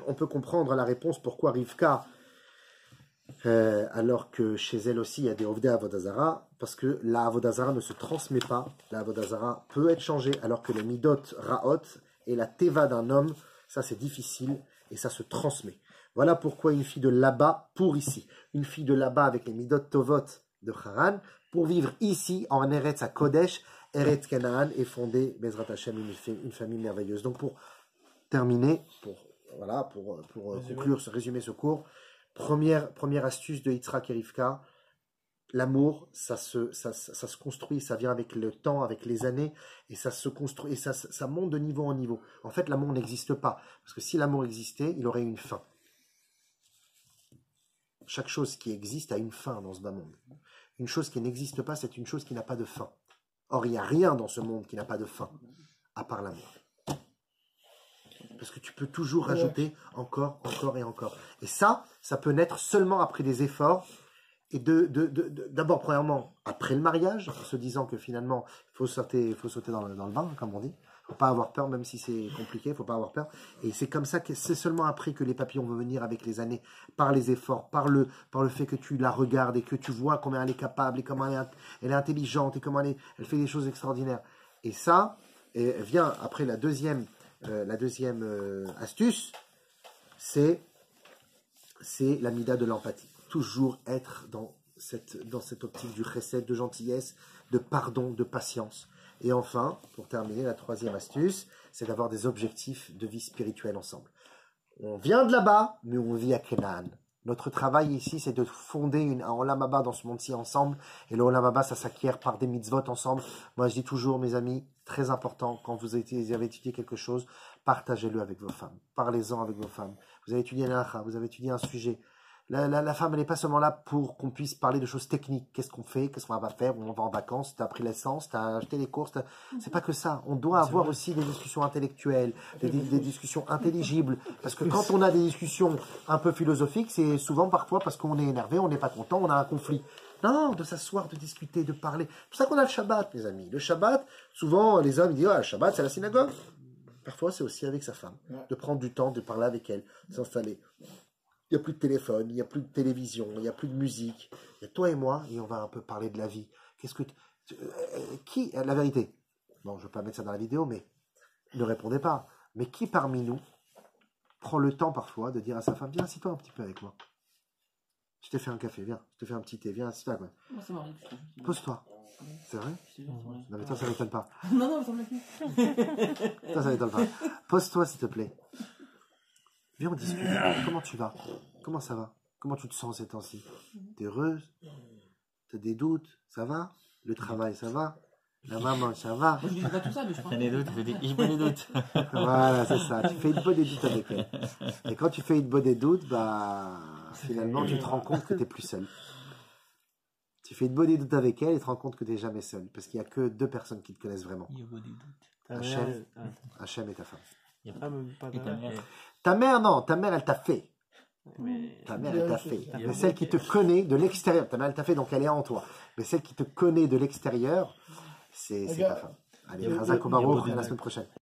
on peut comprendre la réponse pourquoi Rivka, alors que chez elle aussi il y a des Ovdei Avodazara, parce que la Avodazara ne se transmet pas, la Avodazara peut être changée, alors que le Midot Raot et la Teva d'un homme, ça c'est difficile et ça se transmet. Voilà pourquoi une fille de là-bas pour ici, une fille de là-bas avec les Midot Tovot de Haran, pour vivre ici en Eretz à Kodesh, Eretz Canaan et fonder Bezrat Hashem, une famille merveilleuse. Donc pour terminer, pour conclure, résumer ce cours, première astuce de Yitzhak et Rivka, l'amour, ça se construit, ça vient avec le temps, avec les années, et ça se construit, et ça monte de niveau en niveau. En fait, l'amour n'existe pas, parce que si l'amour existait, il aurait une fin. Chaque chose qui existe a une fin dans ce bas monde. Une chose qui n'existe pas, c'est une chose qui n'a pas de fin. Or, il n'y a rien dans ce monde qui n'a pas de fin, à part l'amour. Parce que tu peux toujours rajouter encore et encore. Et ça peut naître seulement après des efforts. Et d'abord, premièrement, après le mariage, en se disant que finalement, il faut sauter dans le bain, comme on dit. Il ne faut pas avoir peur, même si c'est compliqué, il ne faut pas avoir peur. Et c'est comme ça que c'est seulement après que les papillons vont venir avec les années, par les efforts, par le fait que tu la regardes et que tu vois combien elle est capable et comment elle est intelligente et comment elle fait des choses extraordinaires. Et ça vient après la deuxième astuce, c'est la mida de l'empathie. Toujours être dans cette optique du chesed, de gentillesse, de pardon, de patience. Et enfin, pour terminer, la troisième astuce, c'est d'avoir des objectifs de vie spirituelle ensemble. On vient de là-bas, mais on vit à Canaan. Notre travail ici, c'est de fonder un Olam Haba dans ce monde-ci ensemble. Et le Olam Haba, ça s'acquiert par des mitzvot ensemble. Moi, je dis toujours, mes amis, très important, quand vous avez étudié quelque chose, partagez-le avec vos femmes. Parlez-en avec vos femmes. Vous avez étudié l'Alacha, vous avez étudié un sujet. La femme, elle n'est pas seulement là pour qu'on puisse parler de choses techniques. Qu'est-ce qu'on fait? Qu'est-ce qu'on va faire? On va en vacances? T'as pris l'essence? T'as acheté les courses? C'est pas que ça. On doit avoir aussi des discussions intellectuelles, des discussions intelligibles. Parce que quand on a des discussions un peu philosophiques, c'est souvent parfois parce qu'on est énervé, on n'est pas content, on a un conflit. Non, de s'asseoir, de discuter, de parler. C'est pour ça qu'on a le Shabbat, mes amis. Le Shabbat, souvent, les hommes disent, ah, le Shabbat, c'est la synagogue. Parfois, c'est aussi avec sa femme. De prendre du temps, de parler avec elle, de s'installer. Il n'y a plus de téléphone, il n'y a plus de télévision, il n'y a plus de musique. Il y a toi et moi, et on va un peu parler de la vie. Qu'est-ce que qui, la vérité, bon, je ne veux pas mettre ça dans la vidéo, mais ne répondez pas. Mais qui parmi nous prend le temps parfois de dire à sa femme, viens, assis-toi un petit peu avec moi. Je t'ai fait un café, viens. Je te fais un petit thé, viens, assis-toi avec moi. Ça m'arrive. Pose-toi. C'est vrai? Non, mais toi, ça ne m'étonne pas. Non, ça m'étonne. Toi, ça ne m'étonne pas. Pose-toi, s'il te plaît. Viens, on discute. Comment tu vas? Comment ça va? Comment tu te sens ces temps-ci? T'es heureuse? T'as des doutes? Ça va? Le travail, ça va? La maman, ça va? Moi, je dis pas tout ça, mais je pense. T'as des doutes, tu fais des doutes. Voilà, c'est ça. Tu fais une bonne des doutes avec elle. Et quand tu fais une bonne des doutes, bah, finalement, tu te rends compte que t'es plus seul. Tu fais une bonne des doutes avec elle et tu te rends compte que t'es jamais seul. Parce qu'il n'y a que deux personnes qui te connaissent vraiment. Il y a beau des doutes. Hachem et ta femme. Il n'y a pas même pas Et ta mère. Ta mère, non. Ta mère, elle t'a fait. Mais... Ta mère, elle t'a fait. Mais celle qui te connaît de l'extérieur, ta mère, elle t'a fait, donc elle est en toi. Mais celle qui te connaît de l'extérieur, c'est ta femme. Allez, Razak Obarouk, à la semaine prochaine.